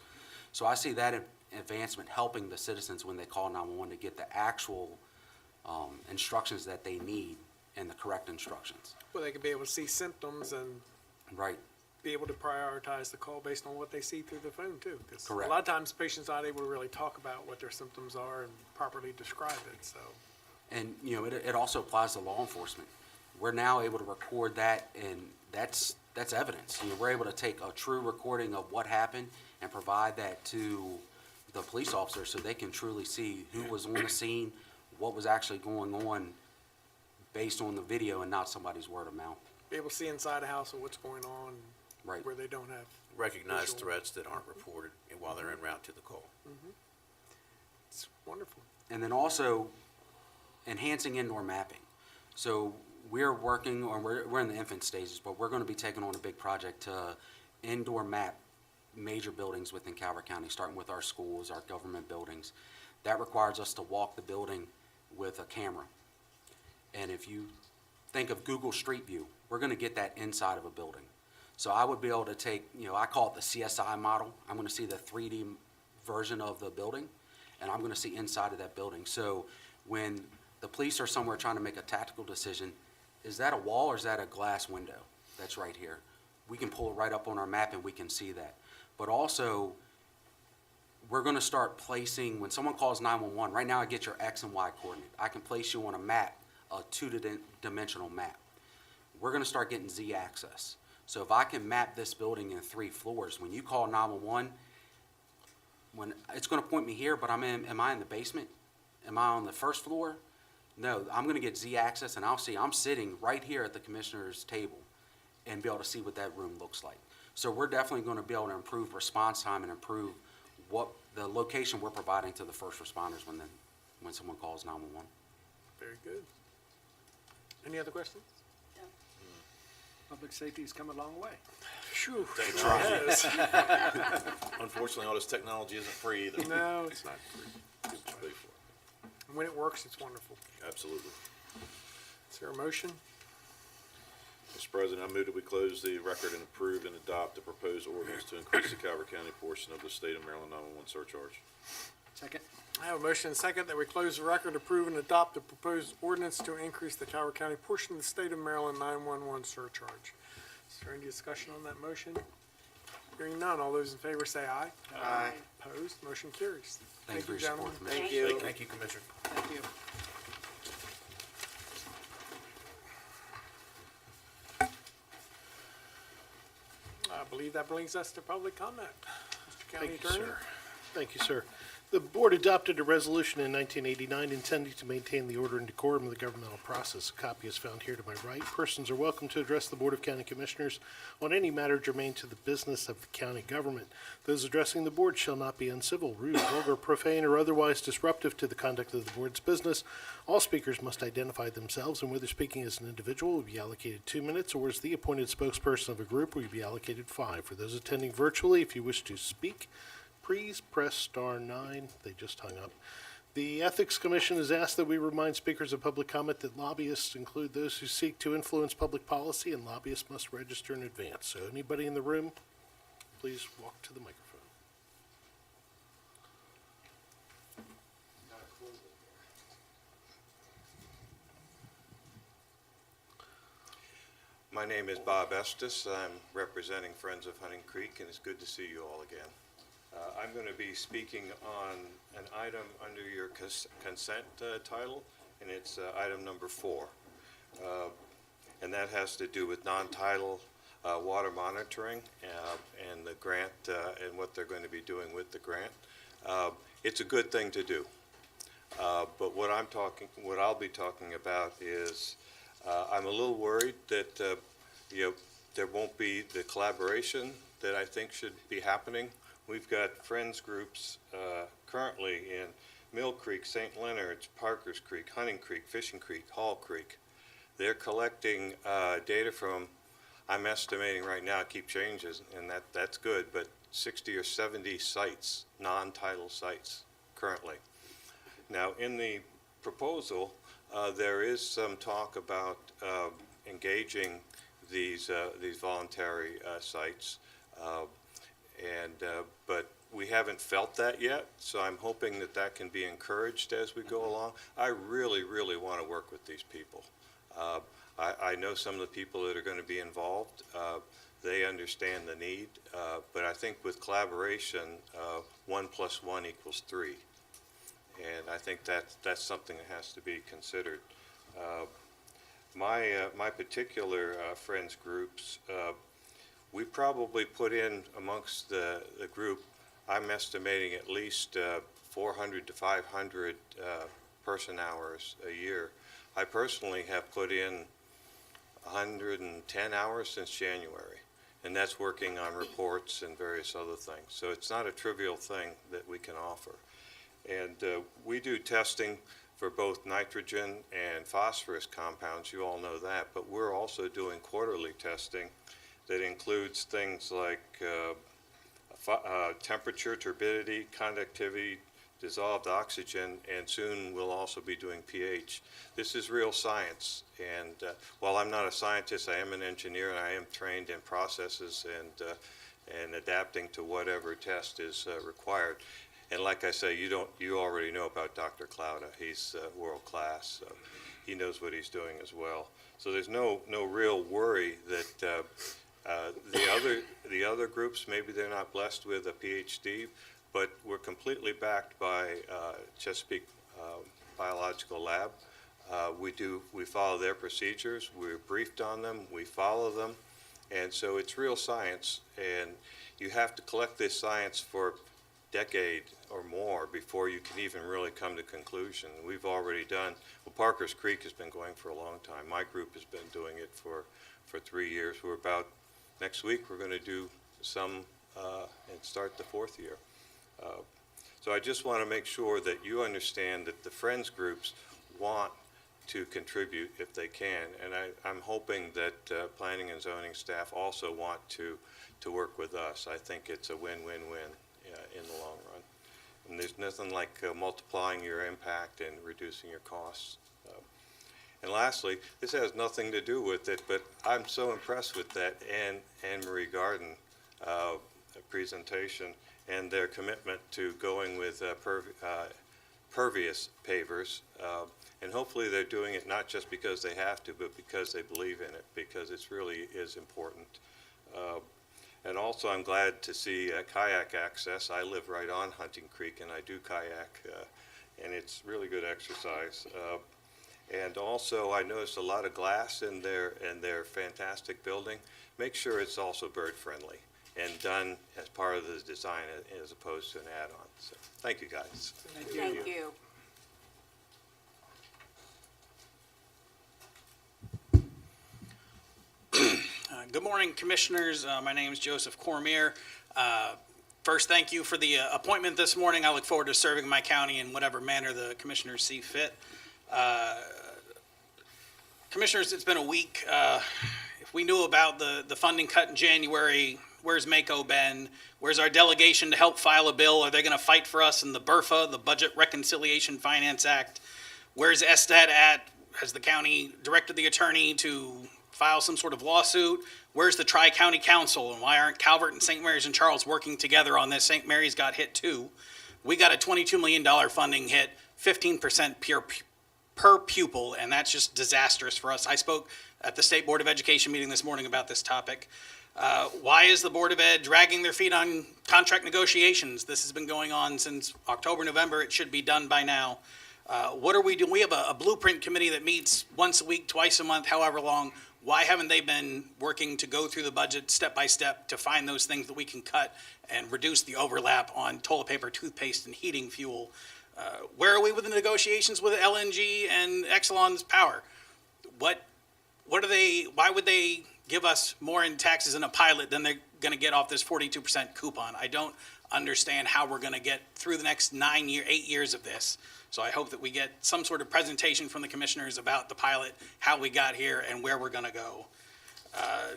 So I see that advancement helping the citizens when they call 911 to get the actual instructions that they need and the correct instructions. Well, they could be able to see symptoms and Right. be able to prioritize the call based on what they see through the phone too. 'Cause Correct. a lot of times patients aren't able to really talk about what their symptoms are and properly describe it, so. And, you know, it also applies to law enforcement. We're now able to record that, and that's evidence. You know, we're able to take a true recording of what happened and provide that to the police officer so they can truly see who was on the scene, what was actually going on based on the video and not somebody's word of mouth. Be able to see inside a house of what's going on. Right. Where they don't have. Recognize visual. threats that aren't reported and while they're en route to the call. It's wonderful. And then also enhancing indoor mapping. So we're working, or we're in the infant stages, but we're going to be taking on a big project to indoor map major buildings within Calvert County, starting with our schools, our government buildings. That requires us to walk the building with a camera. And if you think of Google Street View, we're going to get that inside of a building. So I would be able to take, you know, I call it the CSI model. I'm going to see the 3D version of the building, and I'm going to see inside of that building. So when the police are somewhere trying to make a tactical decision, is that a wall or is that a glass window that's right here? We can pull it right up on our map and we can see that. But also, we're going to start placing, when someone calls 911, right now I get your X and Y coordinate. I can place you on a map, a two-dimensional map. We're going to start getting Z-axis. So if I can map this building in 3 floors, when you call 911, when it's going to point me here, but am I in the basement? Am I on the first floor? No, I'm going to get Z-axis, and I'll see I'm sitting right here at the commissioner's table and be able to see what that room looks like. So we're definitely going to be able to improve response time and improve what the location we're providing to the first responders when someone calls 911. Very good. Any other questions? Public safety's come a long way. Phew. Unfortunately, all this technology isn't free either. No, it's not free. It's paid for. And when it works, it's wonderful. Absolutely. Is there a motion? Mr. President, I move that we close the record and approve and adopt the proposed ordinance to increase the Calvert County portion of the state of Maryland 911 surcharge. Second. I have a motion and second that we close the record, approve and adopt the proposed ordinance to increase the Calvert County portion of the state of Maryland 911 surcharge. Is there any discussion on that motion? Hearing none, all those in favor say aye. Aye. Opposed, motion carries. Thank you for your gentlemen. support, Thank you. Thank you, Commissioner. Thank you. I believe that brings us to public comment. Mr. County Thank you, Attorney? sir. Thank you, sir. The board adopted a resolution in 1989 intending to maintain the order and decorum of the governmental process. A copy is found here to my right. Persons are welcome to address the Board of County Commissioners on any matter germane to the business of the county government. Those addressing the board shall not be uncivil, rude, vulgar, profane, or otherwise disruptive to the conduct of the board's business. All speakers must identify themselves, and whether speaking as an individual will be allocated 2 minutes, or as the appointed spokesperson of a group will be allocated 5. For those attending virtually, if you wish to speak, please press *9. They just hung up. The Ethics Commission has asked that we remind speakers of public comment that lobbyists include those who seek to influence public policy, and lobbyists must register in advance. So anybody in the room, please walk to the microphone. My name is Bob Estes. I'm representing Friends of Hunting Creek, and it's good to see you all again. I'm going to be speaking on an item under your consent title, and it's item number 4. And that has to do with non-tidal water monitoring and the grant and what they're going to be doing with the grant. It's a good thing to do. But what I'll be talking about is I'm a little worried that there won't be the collaboration that I think should be happening. We've got friends groups currently in Mill Creek, St. Leonard's, Parker's Creek, Hunting Creek, Fishing Creek, Hall Creek. They're collecting data from, I'm estimating right now, keep changes, and that's good, but 60 or 70 sites, non-tidal sites currently. Now, in the proposal, there is some talk about engaging these voluntary sites, but we haven't felt that yet, so I'm hoping that that can be encouraged as we go along. I really, really want to work with these people. I know some of the people that are going to be involved. They understand the need, but I think with collaboration, 1 + 1 = 3. And I think that's something that has to be considered. My particular friends groups, we probably put in amongst the group, I'm estimating at least 400 to 500 person hours a year. I personally have put in 110 hours since January, and that's working on reports and various other things. So it's not a trivial thing that we can offer. And we do testing for both nitrogen and phosphorus compounds, you all know that, but we're also doing quarterly testing that includes things like temperature, turbidity, conductivity, dissolved oxygen, and soon we'll also be doing pH. This is real science, and while I'm not a scientist, I am an engineer, and I am trained in processes and adapting to whatever test is required. And like I say, you already know about Dr. Clauda. He's world class, so he knows what he's doing as well. So there's no real worry that the other groups, maybe they're not blessed with a PhD, but we're completely backed by Chesapeake Biological Lab. We follow their procedures. We're briefed on them. We follow them, and so it's real science. And you have to collect this science for decade or more before you can even really come to conclusion. We've already done, well, Parker's Creek has been going for a long time. My group has been doing it for 3 years. Next week we're going to do some and start the 4th year. So I just want to make sure that you understand that the Friends groups want to contribute if they can, and I'm hoping that planning and zoning staff also want to work with us. I think it's a win-win-win in the long run. And there's nothing like multiplying your impact and reducing your costs. And lastly, this has nothing to do with it, but I'm so impressed with that Anne Marie Garden presentation and their commitment to going with pervious pavers. And hopefully they're doing it not just because they have to, but because they believe in it, because it really is important. And also, I'm glad to see kayak access. I live right on Hunting Creek, and I do kayak, and it's really good exercise. And also, I noticed a lot of glass in their fantastic building. Make sure it's also bird-friendly and done as part of the design as opposed to an add-on. So, thank you, guys. Thank you. Good morning, Commissioners. My name is Joseph Cormier. First, thank you for the appointment this morning. I look forward to serving my county in whatever manner the Commissioners see fit. Commissioners, it's been a week. If we knew about the funding cut in January, where's MACO been? Where's our delegation to help file a bill? Are they going to fight for us in the BRFA, the Budget Reconciliation Finance Act? Where's ESTAT at? Has the county directed the attorney to file some sort of lawsuit? Where's the Tri-County Council, and why aren't Calvert and St. Mary's and Charles working together on this? St. Mary's got hit too. We got a $22 million funding hit, 15% per pupil, and that's just disastrous for us. I spoke at the State Board of Education meeting this morning about this topic. Why is the Board of Ed dragging their feet on contract negotiations? This has been going on since October, November. It should be done by now. What are we doing? We have a blueprint committee that meets once a week, twice a month, however long. Why haven't they been working to go through the budget step by step to find those things that we can cut and reduce the overlap on toilet paper, toothpaste, and heating fuel? Where are we with the negotiations with LNG and Exelon's power? Why would they give us more in taxes in a pilot than they're going to get off this 42% coupon? I don't understand how we're going to get through the next 8 years of this. So I hope that we get some sort of presentation from the commissioners about the pilot, how we got here, and where we're going to go.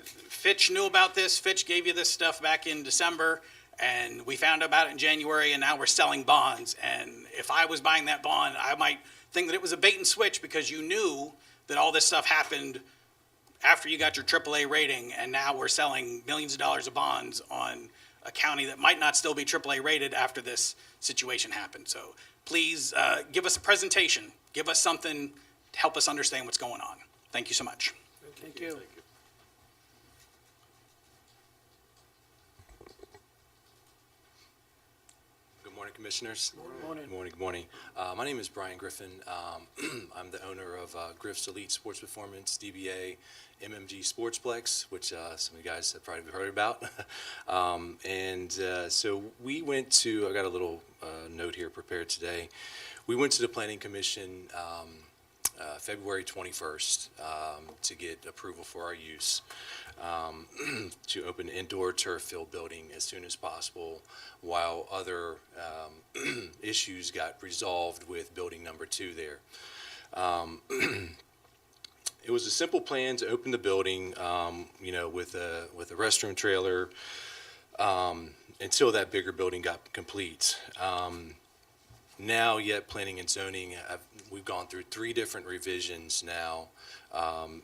Fitch knew about this. Fitch gave you this stuff back in December, And we found out about it in January, and now we're selling bonds. And if I was buying that bond, I might think that it was a bait and switch because you knew that all this stuff happened after you got your AAA rating, and now we're selling millions of dollars of bonds on a county that might not still be AAA rated after this situation happened. So please give us a presentation. Give us something to help us understand what's going on. Thank you so much. Thank you. Good morning, Commissioners. Good morning. Good morning, good morning. My name is Brian Griffin. I'm the owner of Griff's Elite Sports Performance, DBA, MMG Sportsplex, which some of you guys have probably heard about. So we went to, I got a little note here prepared today. We went to the Planning Commission February 21st to get approval for our use to open an indoor turf field building as soon as possible while other issues got resolved with building number 2 there. It was a simple plan to open the building, with a restroom trailer until that bigger building got complete. Now, yet planning and zoning, we've gone through 3 different revisions now,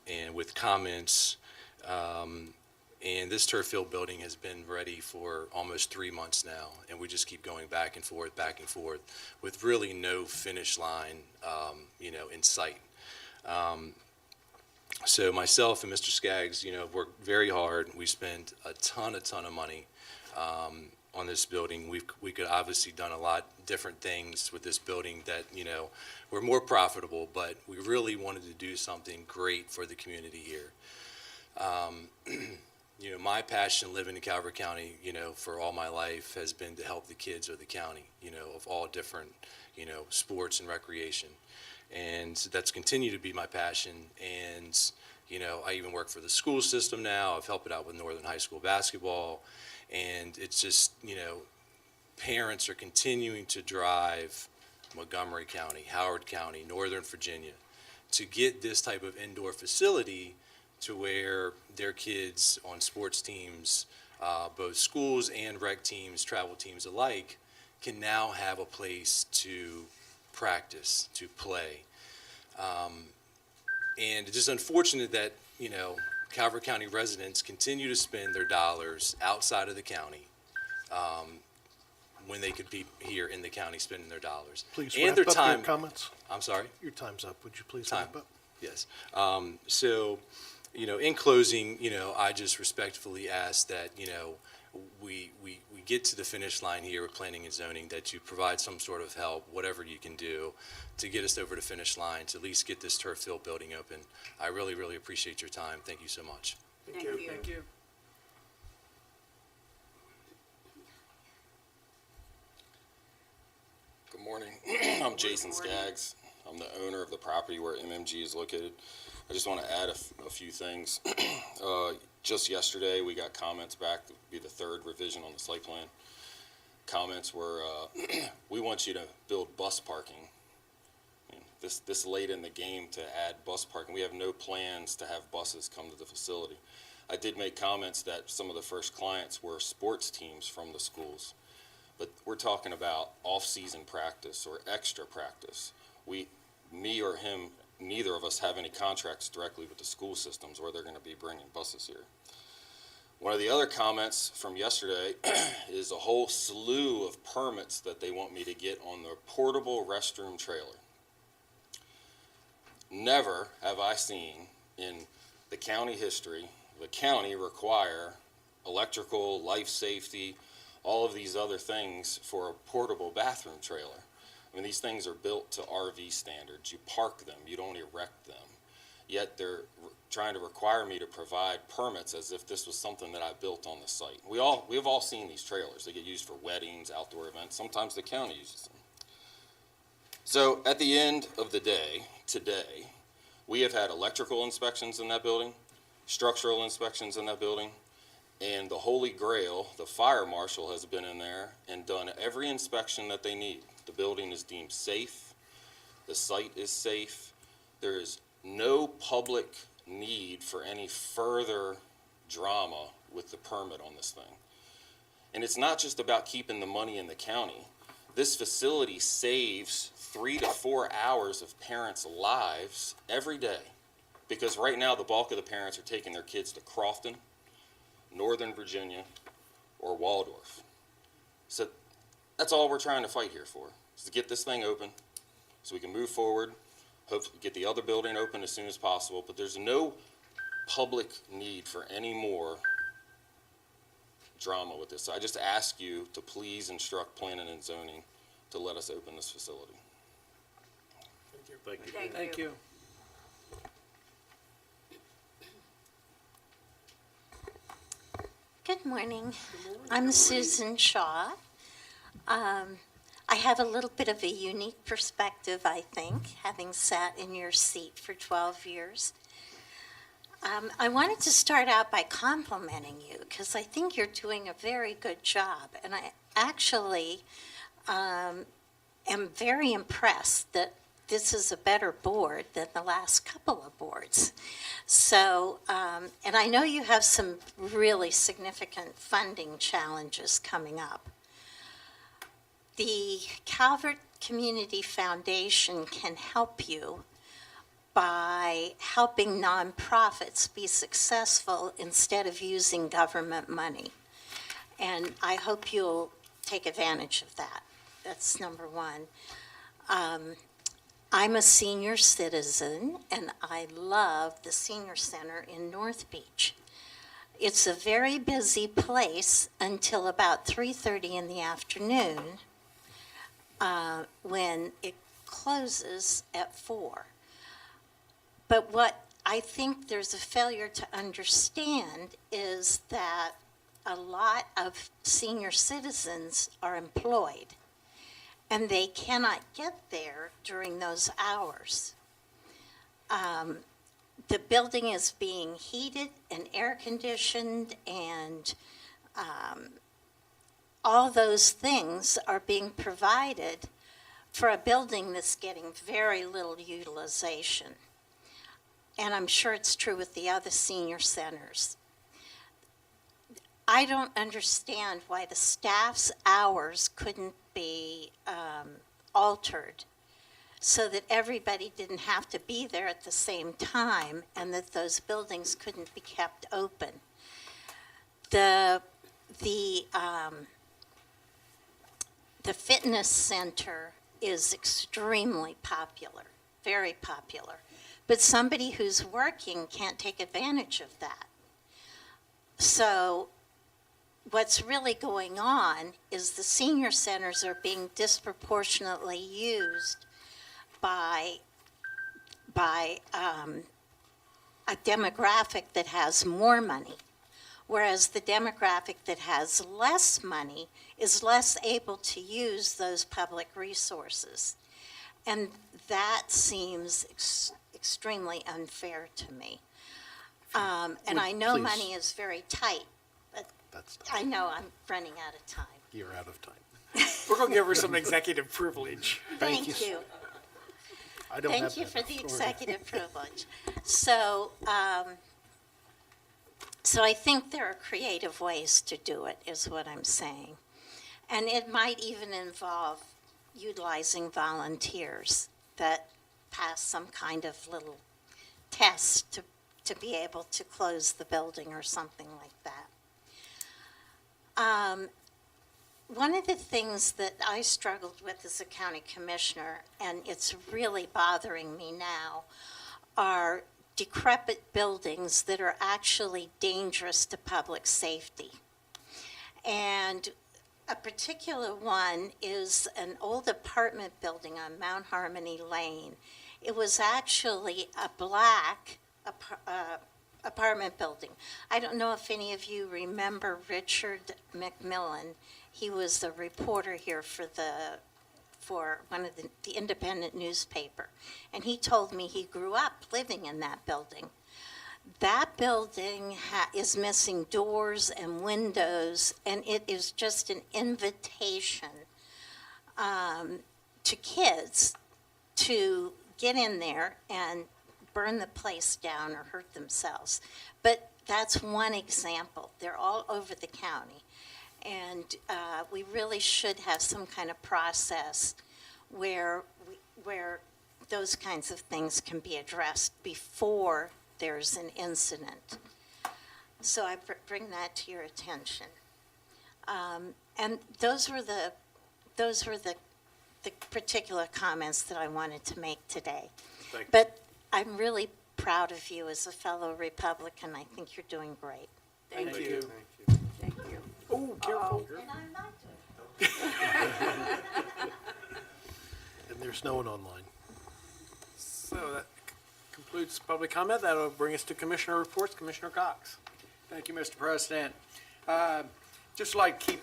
and with comments, and this turf field building has been ready for almost 3 months now, and we just keep going back and forth, with really no finish line, in sight. So myself and Mr. Skaggs, worked very hard. We spent a ton of money on this building. We could obviously done a lot different things with this building that, were more profitable, but we really wanted to do something great for the community here. My passion living in Calvert County, for all my life has been to help the kids of the county, of all different, sports and recreation. And that's continued to be my passion. And, I even work for the school system now. I've helped out with Northern High School basketball. And it's just, parents are continuing to drive Montgomery County, Howard County, Northern Virginia to get this type of indoor facility to where their kids on sports teams, both schools and rec teams, travel teams alike, can now have a place to practice, to play. And it's just unfortunate that, Calvert County residents continue to spend their dollars outside of the county when they could be here in the county spending their dollars. Please and wrap their up your time. comments. I'm sorry? Your time's up. Would you please Time. wrap up? Yes. So, in closing, I just respectfully ask that, we get to the finish line here with planning and zoning, that you provide some sort of help, whatever you can do, to get us over the finish line, to at least get this turf field building open. I really, really appreciate your time. Thank you so much. Thank you. Thank you. Good morning. I'm Jason Skaggs. I'm the owner of the property where MMG is located. I just want to add a few things. Just yesterday, we got comments back. It would be the 3rd revision on the site plan. Comments were, we want you to build bus parking. This late in the game to add bus parking. We have no plans to have buses come to the facility. I did make comments that some of the first clients were sports teams from the schools. But we're talking about off-season practice or extra practice. Me or him, neither of us have any contracts directly with the school systems where they're going to be bringing buses here. One of the other comments from yesterday is a whole slew of permits that they want me to get on the portable restroom trailer. Never have I seen in the county history the county require electrical, life safety, all of these other things for a portable bathroom trailer. I mean, these things are built to RV standards. You park them, you don't erect them. Yet they're trying to require me to provide permits as if this was something that I built on the site. We've all seen these trailers. They get used for weddings, outdoor events. Sometimes the county uses them. So at the end of the day, today, we have had electrical inspections in that building, structural inspections in that building, and the Holy Grail, the fire marshal, has been in there and done every inspection that they need. The building is deemed safe. The site is safe. There is no public need for any further drama with the permit on this thing. And it's not just about keeping the money in the county. This facility saves 3 to 4 hours of parents' lives every day. Because right now, the bulk of the parents are taking their kids to Crofton, Northern Virginia, or Waldorf. So that's all we're trying to fight here for, is to get this thing open so we can move forward, hopefully get the other building open as soon as possible. But there's no public need for any more drama with this. So I just ask you to please instruct planning and zoning to let us open this facility. Thank you. Thank you. Good morning. I'm Susan Shaw. I have a little bit of a unique perspective, I think, having sat in your seat for 12 years. I wanted to start out by complimenting you because I think you're doing a very good job. And I actually am very impressed that this is a better board than the last couple of boards. So, and I know you have some really significant funding challenges coming up. The Calvert Community Foundation can help you by helping nonprofits be successful instead of using government money. And I hope you'll take advantage of that. That's number one. I'm a senior citizen, and I love the senior center in North Beach. It's a very busy place until about 3:30 in the afternoon, when it closes at 4. But what I think there's a failure to understand is that a lot of senior citizens are employed, and they cannot get there during those hours. The building is being heated and air conditioned, and all those things are being provided for a building that's getting very little utilization. And I'm sure it's true with the other senior centers. I don't understand why the staff's hours couldn't be altered so that everybody didn't have to be there at the same time and that those buildings couldn't be kept open. The fitness center is extremely popular, very popular. But somebody who's working can't take advantage of that. So what's really going on is the senior centers are being disproportionately used by a demographic that has more money, whereas the demographic that has less money is less able to use those public resources. And that seems extremely unfair to me. And I know Please. money is very tight, but I know I'm running out of time. You're out of time. We're going to give her some executive privilege. Thank you. I don't have Thank you that for the authority. executive privilege. So, so I think there are creative ways to do it, is what I'm saying. And it might even involve utilizing volunteers that pass some kind of little test to be able to close the building or something like that. One of the things that I struggled with as a county commissioner, and it's really bothering me now, are decrepit buildings that are actually dangerous to public safety. And a particular one is an old apartment building on Mount Harmony Lane. It was actually a black apartment building. I don't know if any of you remember Richard McMillan. He was the reporter here for one of the independent newspaper. And he told me he grew up living in that building. That building is missing doors and windows, and it is just an invitation to kids to get in there and burn the place down or hurt themselves. But that's one example. They're all over the county. And we really should have some kind of process where those kinds of things can be addressed before there's an incident. So I bring that to your attention. And those were the particular comments that I wanted to make today. Thank you. But I'm really proud of you as a fellow Republican. I think you're doing great. Thank you. Thank you. Oh, careful. And I'm not doing And there's no one online. So that concludes public comment. That'll bring us to commissioner reports. Commissioner Cox. Thank you, Mr. President. Just like to keep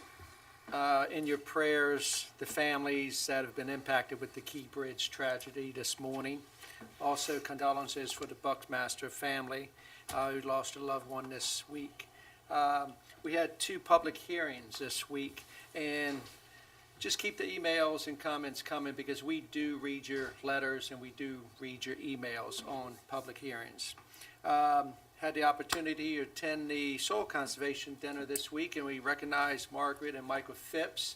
in your prayers the families that have been impacted with the Key Bridge tragedy this morning. Also condolences for the Buckmaster family who lost a loved one this week. We had 2 public hearings this week, and just keep the emails and comments coming because we do read your letters and we do read your emails on public hearings. Had the opportunity to attend the Soil Conservation Dinner this week, and we recognized Margaret and Michael Phipps,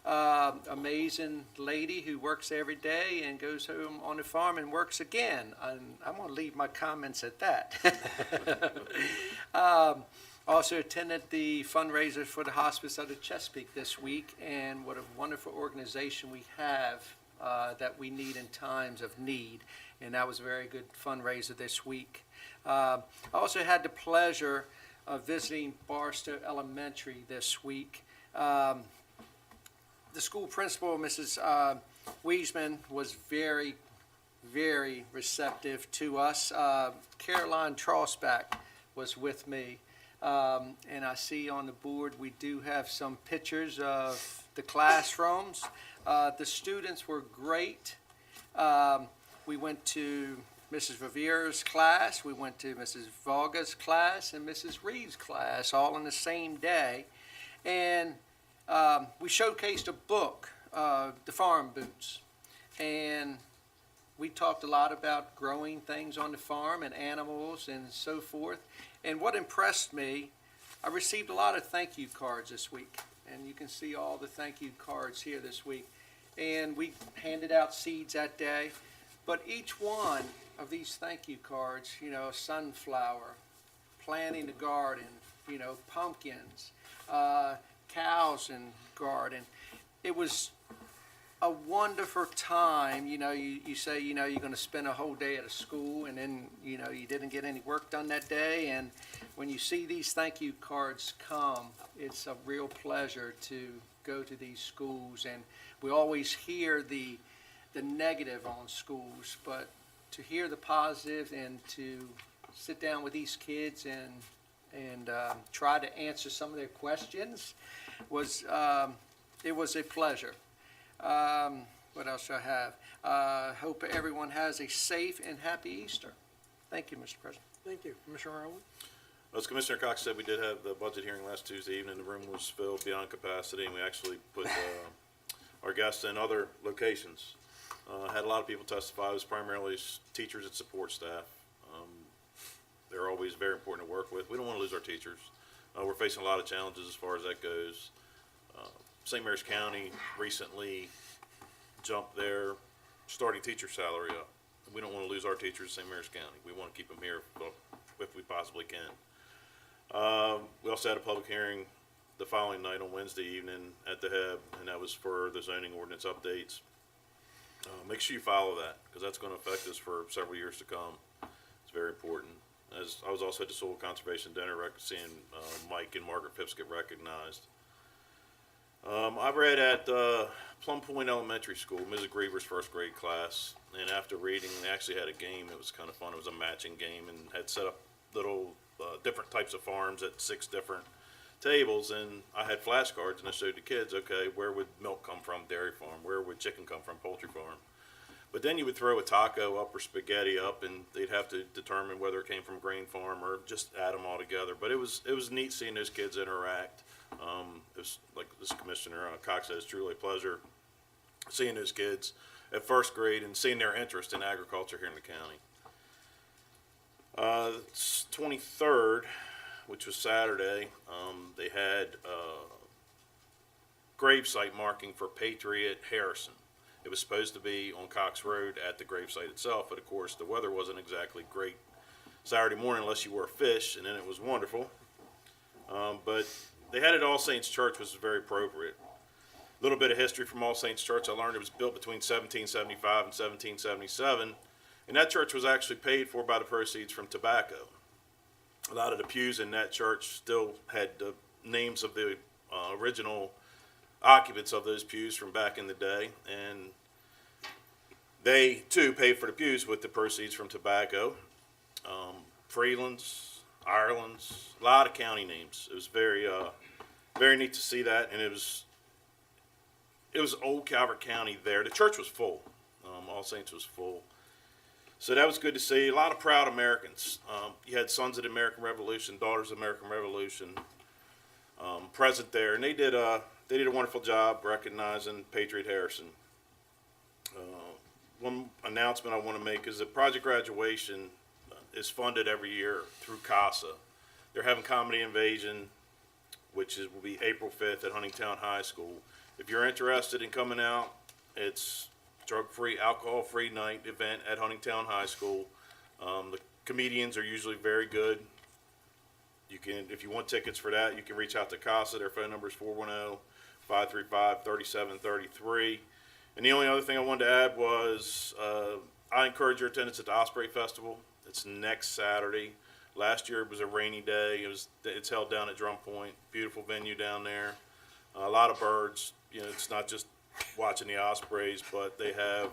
amazing lady who works every day and goes home on the farm and works again. And I'm going to leave my comments at that. Also attended the fundraiser for the Hospice of the Chesapeake this week, and what a wonderful organization we have that we need in times of need. And that was a very good fundraiser this week. I also had the pleasure of visiting Barstow Elementary this week. The school principal, Mrs. Wiesman, was very, very receptive to us. Caroline Trosbach was with me. And I see on the board we do have some pictures of the classrooms. The students were great. We went to Mrs. Revera's class, we went to Mrs. Vaga's class, and Mrs. Reed's class, all on the same day. And we showcased a book, The Farm Boots. And we talked a lot about growing things on the farm and animals and so forth. And what impressed me, I received a lot of thank you cards this week. And you can see all the thank you cards here this week. And we handed out seeds that day. But each one of these thank you cards, you know, sunflower, planting the garden, you know, pumpkins, cows and garden. It was a wonderful time. You know, you say, you know, you're going to spend a whole day at a school and then, you know, you didn't get any work done that day. And when you see these thank you cards come, it's a real pleasure to go to these schools. And we always hear the negative on schools, but to hear the positive and to sit down with these kids and try to answer some of their questions was it was a pleasure. What else do I have? Hope everyone has a safe and happy Easter. Thank you, Mr. President. Thank you. Commissioner Irwin? As Commissioner Cox said, we did have the budget hearing last Tuesday evening. The room was filled beyond capacity, and we actually put our guests in other locations. Had a lot of people testify. It was primarily teachers and support staff. They're always very important to work with. We don't want to lose our teachers. We're facing a lot of challenges as far as that goes. St. Mary's County recently jumped their starting teacher salary up. We don't want to lose our teachers in St. Mary's County. We want to keep them here if we possibly can. We also had a public hearing the following night on Wednesday evening at the HEB, and that was for the zoning ordinance updates. Make sure you follow that, because that's going to affect us for several years to come. It's very important. As I was also at the Soil Conservation Dinner, seeing Mike and Margaret Phipps get recognized. I read at Plum Point Elementary School, Mrs. Griever's first grade class, and after reading, they actually had a game. It was kind of fun. It was a matching game, and had set up little different types of farms at 6 different tables, and I had flashcards, and I showed the kids, okay, where would milk come from? Dairy farm. Where would chicken come from? Poultry farm. But then you would throw a taco up or spaghetti up, and they'd have to determine whether it came from grain farm or just add them all together. But it was neat seeing those kids interact. It was, like this Commissioner Cox said, it's truly a pleasure seeing those kids at first grade and seeing their interest in agriculture here in the county. 23rd, which was Saturday, they had gravesite marking for Patriot Harrison. It was supposed to be on Cox Road at the gravesite itself, but of course, the weather wasn't exactly great Saturday morning unless you were a fish, and then it was wonderful. But they had it at All Saints Church, which was very appropriate. A little bit of history from All Saints Church. I learned it was built between 1775 and 1777, and that church was actually paid for by the proceeds from tobacco. A lot of the pews in that church still had the names of the original occupants of those pews from back in the day, and they too paid for the pews with the proceeds from tobacco. Freelands, Ireland's, a lot of county names. It was very neat to see that, and it was old Calvert County there. The church was full. All Saints was full. So that was good to see. A lot of proud Americans. You had Sons of the American Revolution, Daughters of the American Revolution present there, and they did a wonderful job recognizing Patriot Harrison. One announcement I want to make is that Project Graduation is funded every year through CASA. They're having Comedy Invasion, which will be April 5th at Huntingtown High School. If you're interested in coming out, it's drug-free, alcohol-free night event at Huntingtown High School. The comedians are usually very good. You can, if you want tickets for that, you can reach out to CASA. Their phone number is 410-535-3733. And the only other thing I wanted to add was I encourage your attendance at the Osprey Festival. It's next Saturday. Last year it was a rainy day. It's held down at Drum Point. Beautiful venue down there. A lot of birds. You know, it's not just watching the ospreys, but they have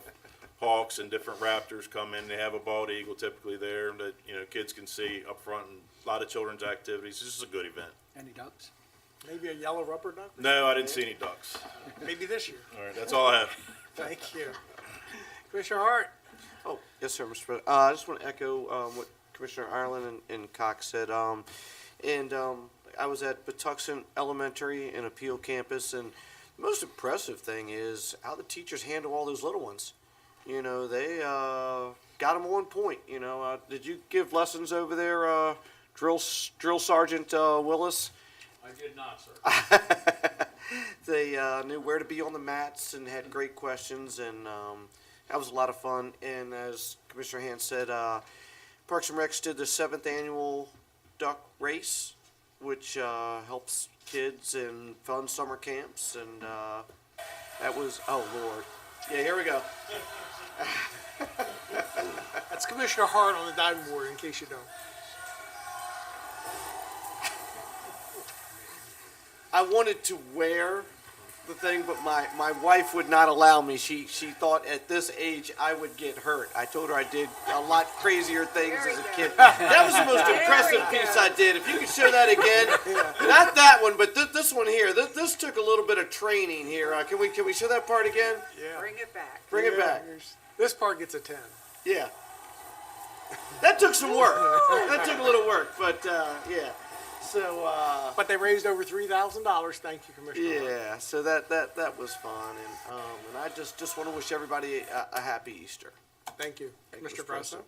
hawks and different raptors come in. They have a bald eagle typically there that, you know, kids can see up front, and a lot of children's activities. This is a good event. Any ducks? Maybe a yellow rubber duck? No, I didn't see any ducks. Maybe this year. All right, that's all I have. Thank you. Commissioner Hart? Oh, yes, sir, Mr. President. I just want to echo what Commissioner Ireland and Cox said. I was at Patuxent Elementary and Appeal Campus, and the most impressive thing is how the teachers handle all those little ones. You know, they got them on point. You know, did you give lessons over there, Drill Sergeant Willis? I did not, sir. They knew where to be on the mats and had great questions, and that was a lot of fun. And as Commissioner Hand said, Parks and Recs did the 7th annual duck race, which helps kids in fun summer camps, and that was, oh Lord. Yeah, here we go. That's Commissioner Hart on the diving board, in case you don't. I wanted to wear the thing, but my wife would not allow me. She thought at this age I would get hurt. I told her I did a lot crazier things as a kid. That was the most impressive piece I did. If you could show that again, not that one, but this one here. This took a little bit of training here. Can we show that part again? Yeah. Bring it back. Bring it back. This part gets a 10. Yeah. That took some work. That took a little work, but yeah. So. But they raised over $3,000. Thank you, Commissioner Hart. Yeah. So that was fun, and I just want to wish everybody a happy Easter. Thank you. Mr. Grosso?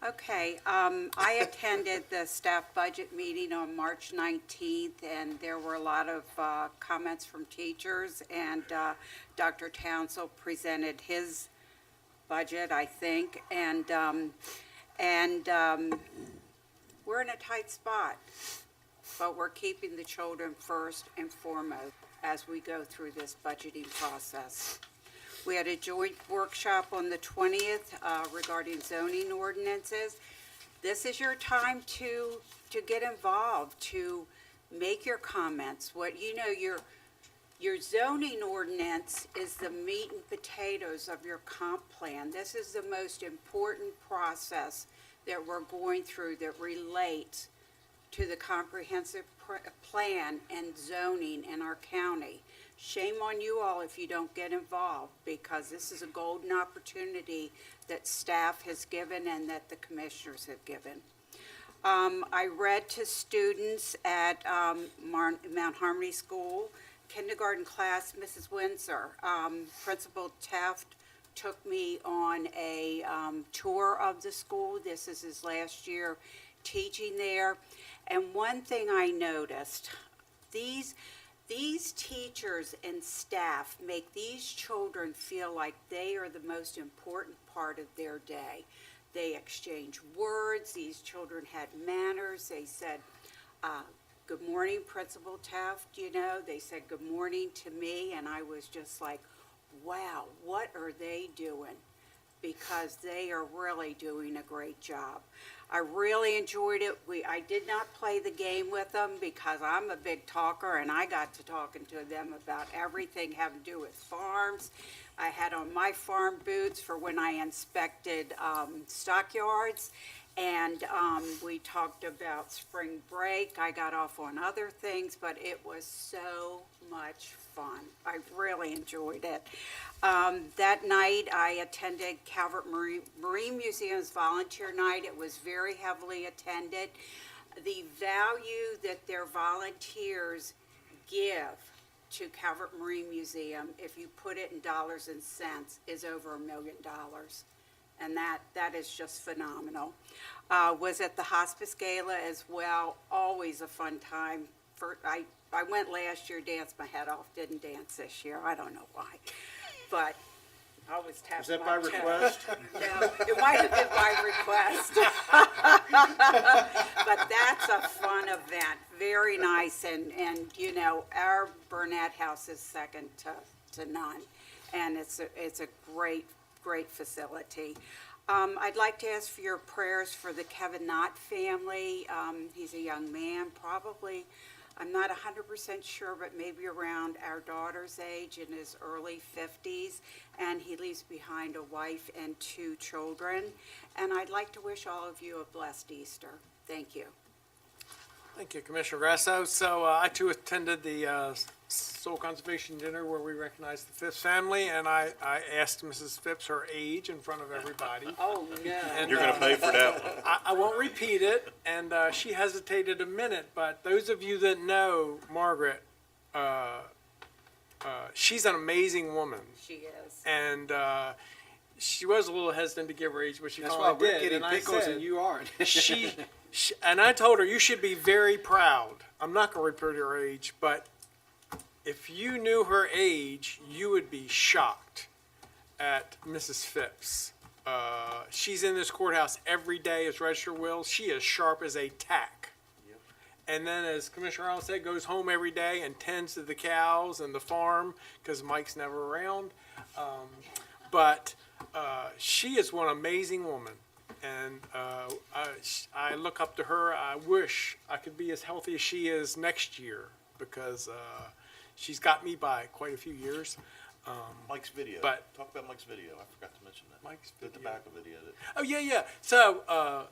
Okay, I attended the staff budget meeting on March 19th, and there were a lot of comments from teachers, and Dr. Townsend presented his budget, I think, and we're in a tight spot, but we're keeping the children first and foremost as we go through this budgeting process. We had a joint workshop on the 20th regarding zoning ordinances. This is your time to get involved, to make your comments. Your zoning ordinance is the meat and potatoes of your comp plan. This is the most important process that we're going through that relates to the comprehensive plan and zoning in our county. Shame on you all if you don't get involved, because this is a golden opportunity that staff has given and that the commissioners have given. I read to students at Mount Harmony School, kindergarten class, Mrs. Windsor. Principal Taft took me on a tour of the school. This is his last year teaching there. And one thing I noticed, These teachers and staff make these children feel like they are the most important part of their day. They exchange words. These children had manners. They said, good morning, Principal Taft, you know. They said good morning to me, and I was just like, wow, what are they doing? Because they are really doing a great job. I really enjoyed it. I did not play the game with them because I'm a big talker, and I got to talking to them about everything having to do with farms. I had on my farm boots for when I inspected stockyards, and we talked about spring break. I got off on other things, but it was so much fun. I really enjoyed it. That night, I attended Calvert Marine Museum's volunteer night. It was very heavily attended. The value that their volunteers give to Calvert Marine Museum, if you put it in dollars and cents, is over $1 million. And that is just phenomenal. Was at the hospice gala as well, always a fun time. I went last year, danced my head off, didn't dance this year, I don't know why. But I always tap Was that my by toe. request? No, it might have been by request. But that's a fun event, very nice, and you know, our Burnett House is second to none. And it's a great facility. I'd like to ask for your prayers for the Kevin Knott family. He's a young man, probably, I'm not 100% sure, but maybe around our daughter's age, in his early 50s, and he leaves behind a wife and 2 children. And I'd like to wish all of you a blessed Easter. Thank you. Thank you, Commissioner Grasso. So I too attended the Soul Conservation Dinner where we recognized the Phipps family, and I asked Mrs. Phipps her age in front of everybody. Oh, no. And, You're gonna pay for that one. I won't repeat it, and she hesitated a minute, but those of you that know Margaret, she's an amazing woman. She is. And she was a little hesitant to give her age, but she That's finally why we're did. getting And I pickles said, and you aren't. and I told her, you should be very proud. I'm not going to repeat her age, but if you knew her age, you would be shocked at Mrs. Phipps. She's in this courthouse every day as registered wills. She is sharp as a tack. And then, as Commissioner Arnold said, goes home every day and tends to the cows and the farm because Mike's never around. But she is one amazing woman. And I look up to her. I wish I could be as healthy as she is next year because she's got me by quite a few years. Mike's video. But Talk about Mike's video. I forgot to mention that. Mike's The video. tobacco video. Oh, yeah. So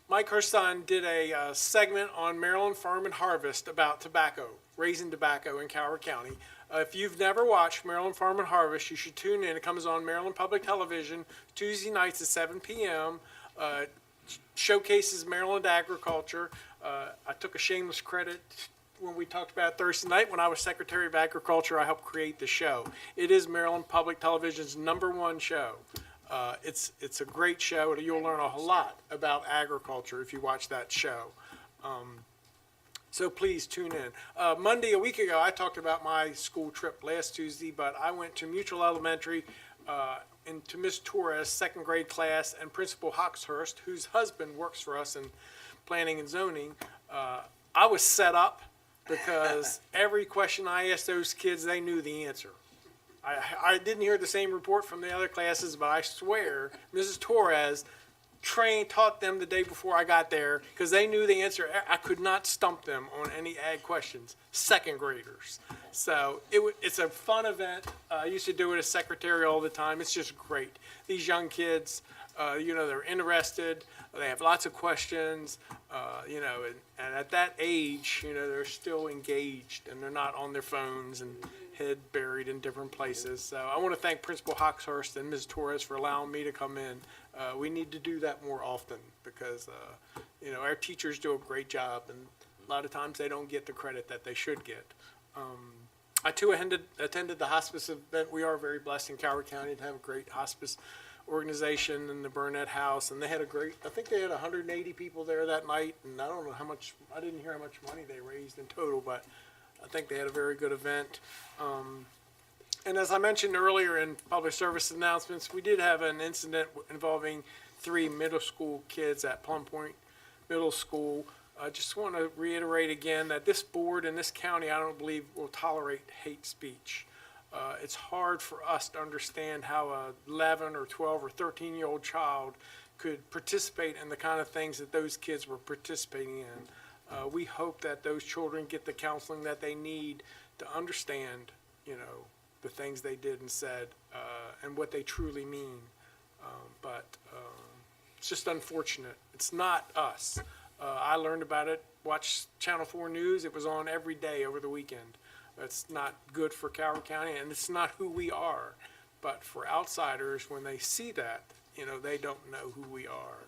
Mike, her son, did a segment on Maryland Farm and Harvest about tobacco, raising tobacco in Calvert County. If you've never watched Maryland Farm and Harvest, you should tune in. It comes on Maryland Public Television Tuesday nights at 7 p.m. Showcases Maryland agriculture. I took a shameless credit when we talked about it Thursday night. When I was Secretary of Agriculture, I helped create the show. It is Maryland Public Television's #1 show. It's a great show, and you'll learn a whole lot about agriculture if you watch that show. So please tune in. Monday, a week ago, I talked about my school trip last Tuesday, but I went to Mutual Elementary and to Miss Torres' second grade class, and Principal Hawkshurst, whose husband works for us in planning and zoning. I was set up because every question I asked those kids, they knew the answer. I didn't hear the same report from the other classes, but I swear Mrs. Torres taught them the day before I got there because they knew the answer. I could not stump them on any ag questions, second graders. So it's a fun event. I used to do it as secretary all the time. It's just great. These young kids, they're interested. They have lots of questions, and at that age, they're still engaged and they're not on their phones and head buried in different places. So I want to thank Principal Hawkshurst and Ms. Torres for allowing me to come in. We need to do that more often because, our teachers do a great job, and a lot of times they don't get the credit that they should get. I too attended the hospice event. We are very blessed in Calvert County to have a great hospice organization in the Burnett House, and they had I think they had 180 people there that night, and I don't know I didn't hear how much money they raised in total, but I think they had a very good event. And as I mentioned earlier in public service announcements, we did have an incident involving 3 middle school kids at Plum Point Middle School. I just want to reiterate again that this board and this county, I don't believe, will tolerate hate speech. It's hard for us to understand how a 11 or 12 or 13-year-old child could participate in the kind of things that those kids were participating in. We hope that those children get the counseling that they need to understand, the things they did and said, and what they truly mean. But it's just unfortunate. It's not us. I learned about it, watched Channel 4 News. It was on every day over the weekend. It's not good for Calvert County, and it's not who we are. But for outsiders, when they see that, they don't know who we are.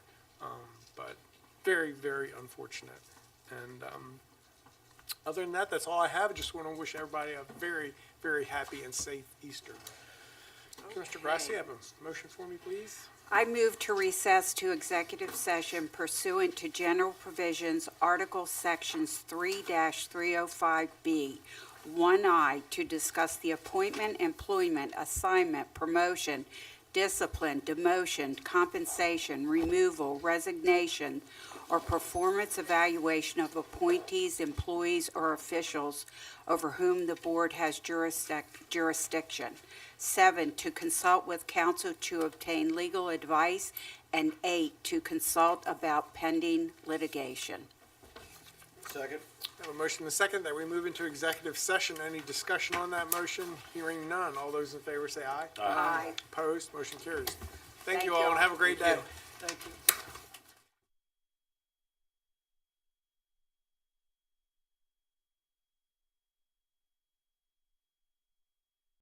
But very, very unfortunate. And other than that, that's all I have. I just want to wish everybody a very, very happy and safe Easter. Mr. Grassi, have a motion for me, please? I move to recess to executive session pursuant to general provisions, Article Sections 3-305B, 1I, to discuss the appointment, employment, assignment, promotion, discipline, demotion, compensation, removal, resignation, or performance evaluation of appointees, employees, or officials over whom the board has jurisdiction. 7, to consult with counsel to obtain legal advice, and 8, to consult about pending litigation. Second. I have a motion and a second that we move into executive session. Any discussion on that motion? Hearing none. All those in favor say aye. Aye. Opposed? Motion carries. Thank you all and have a great day. Thank you.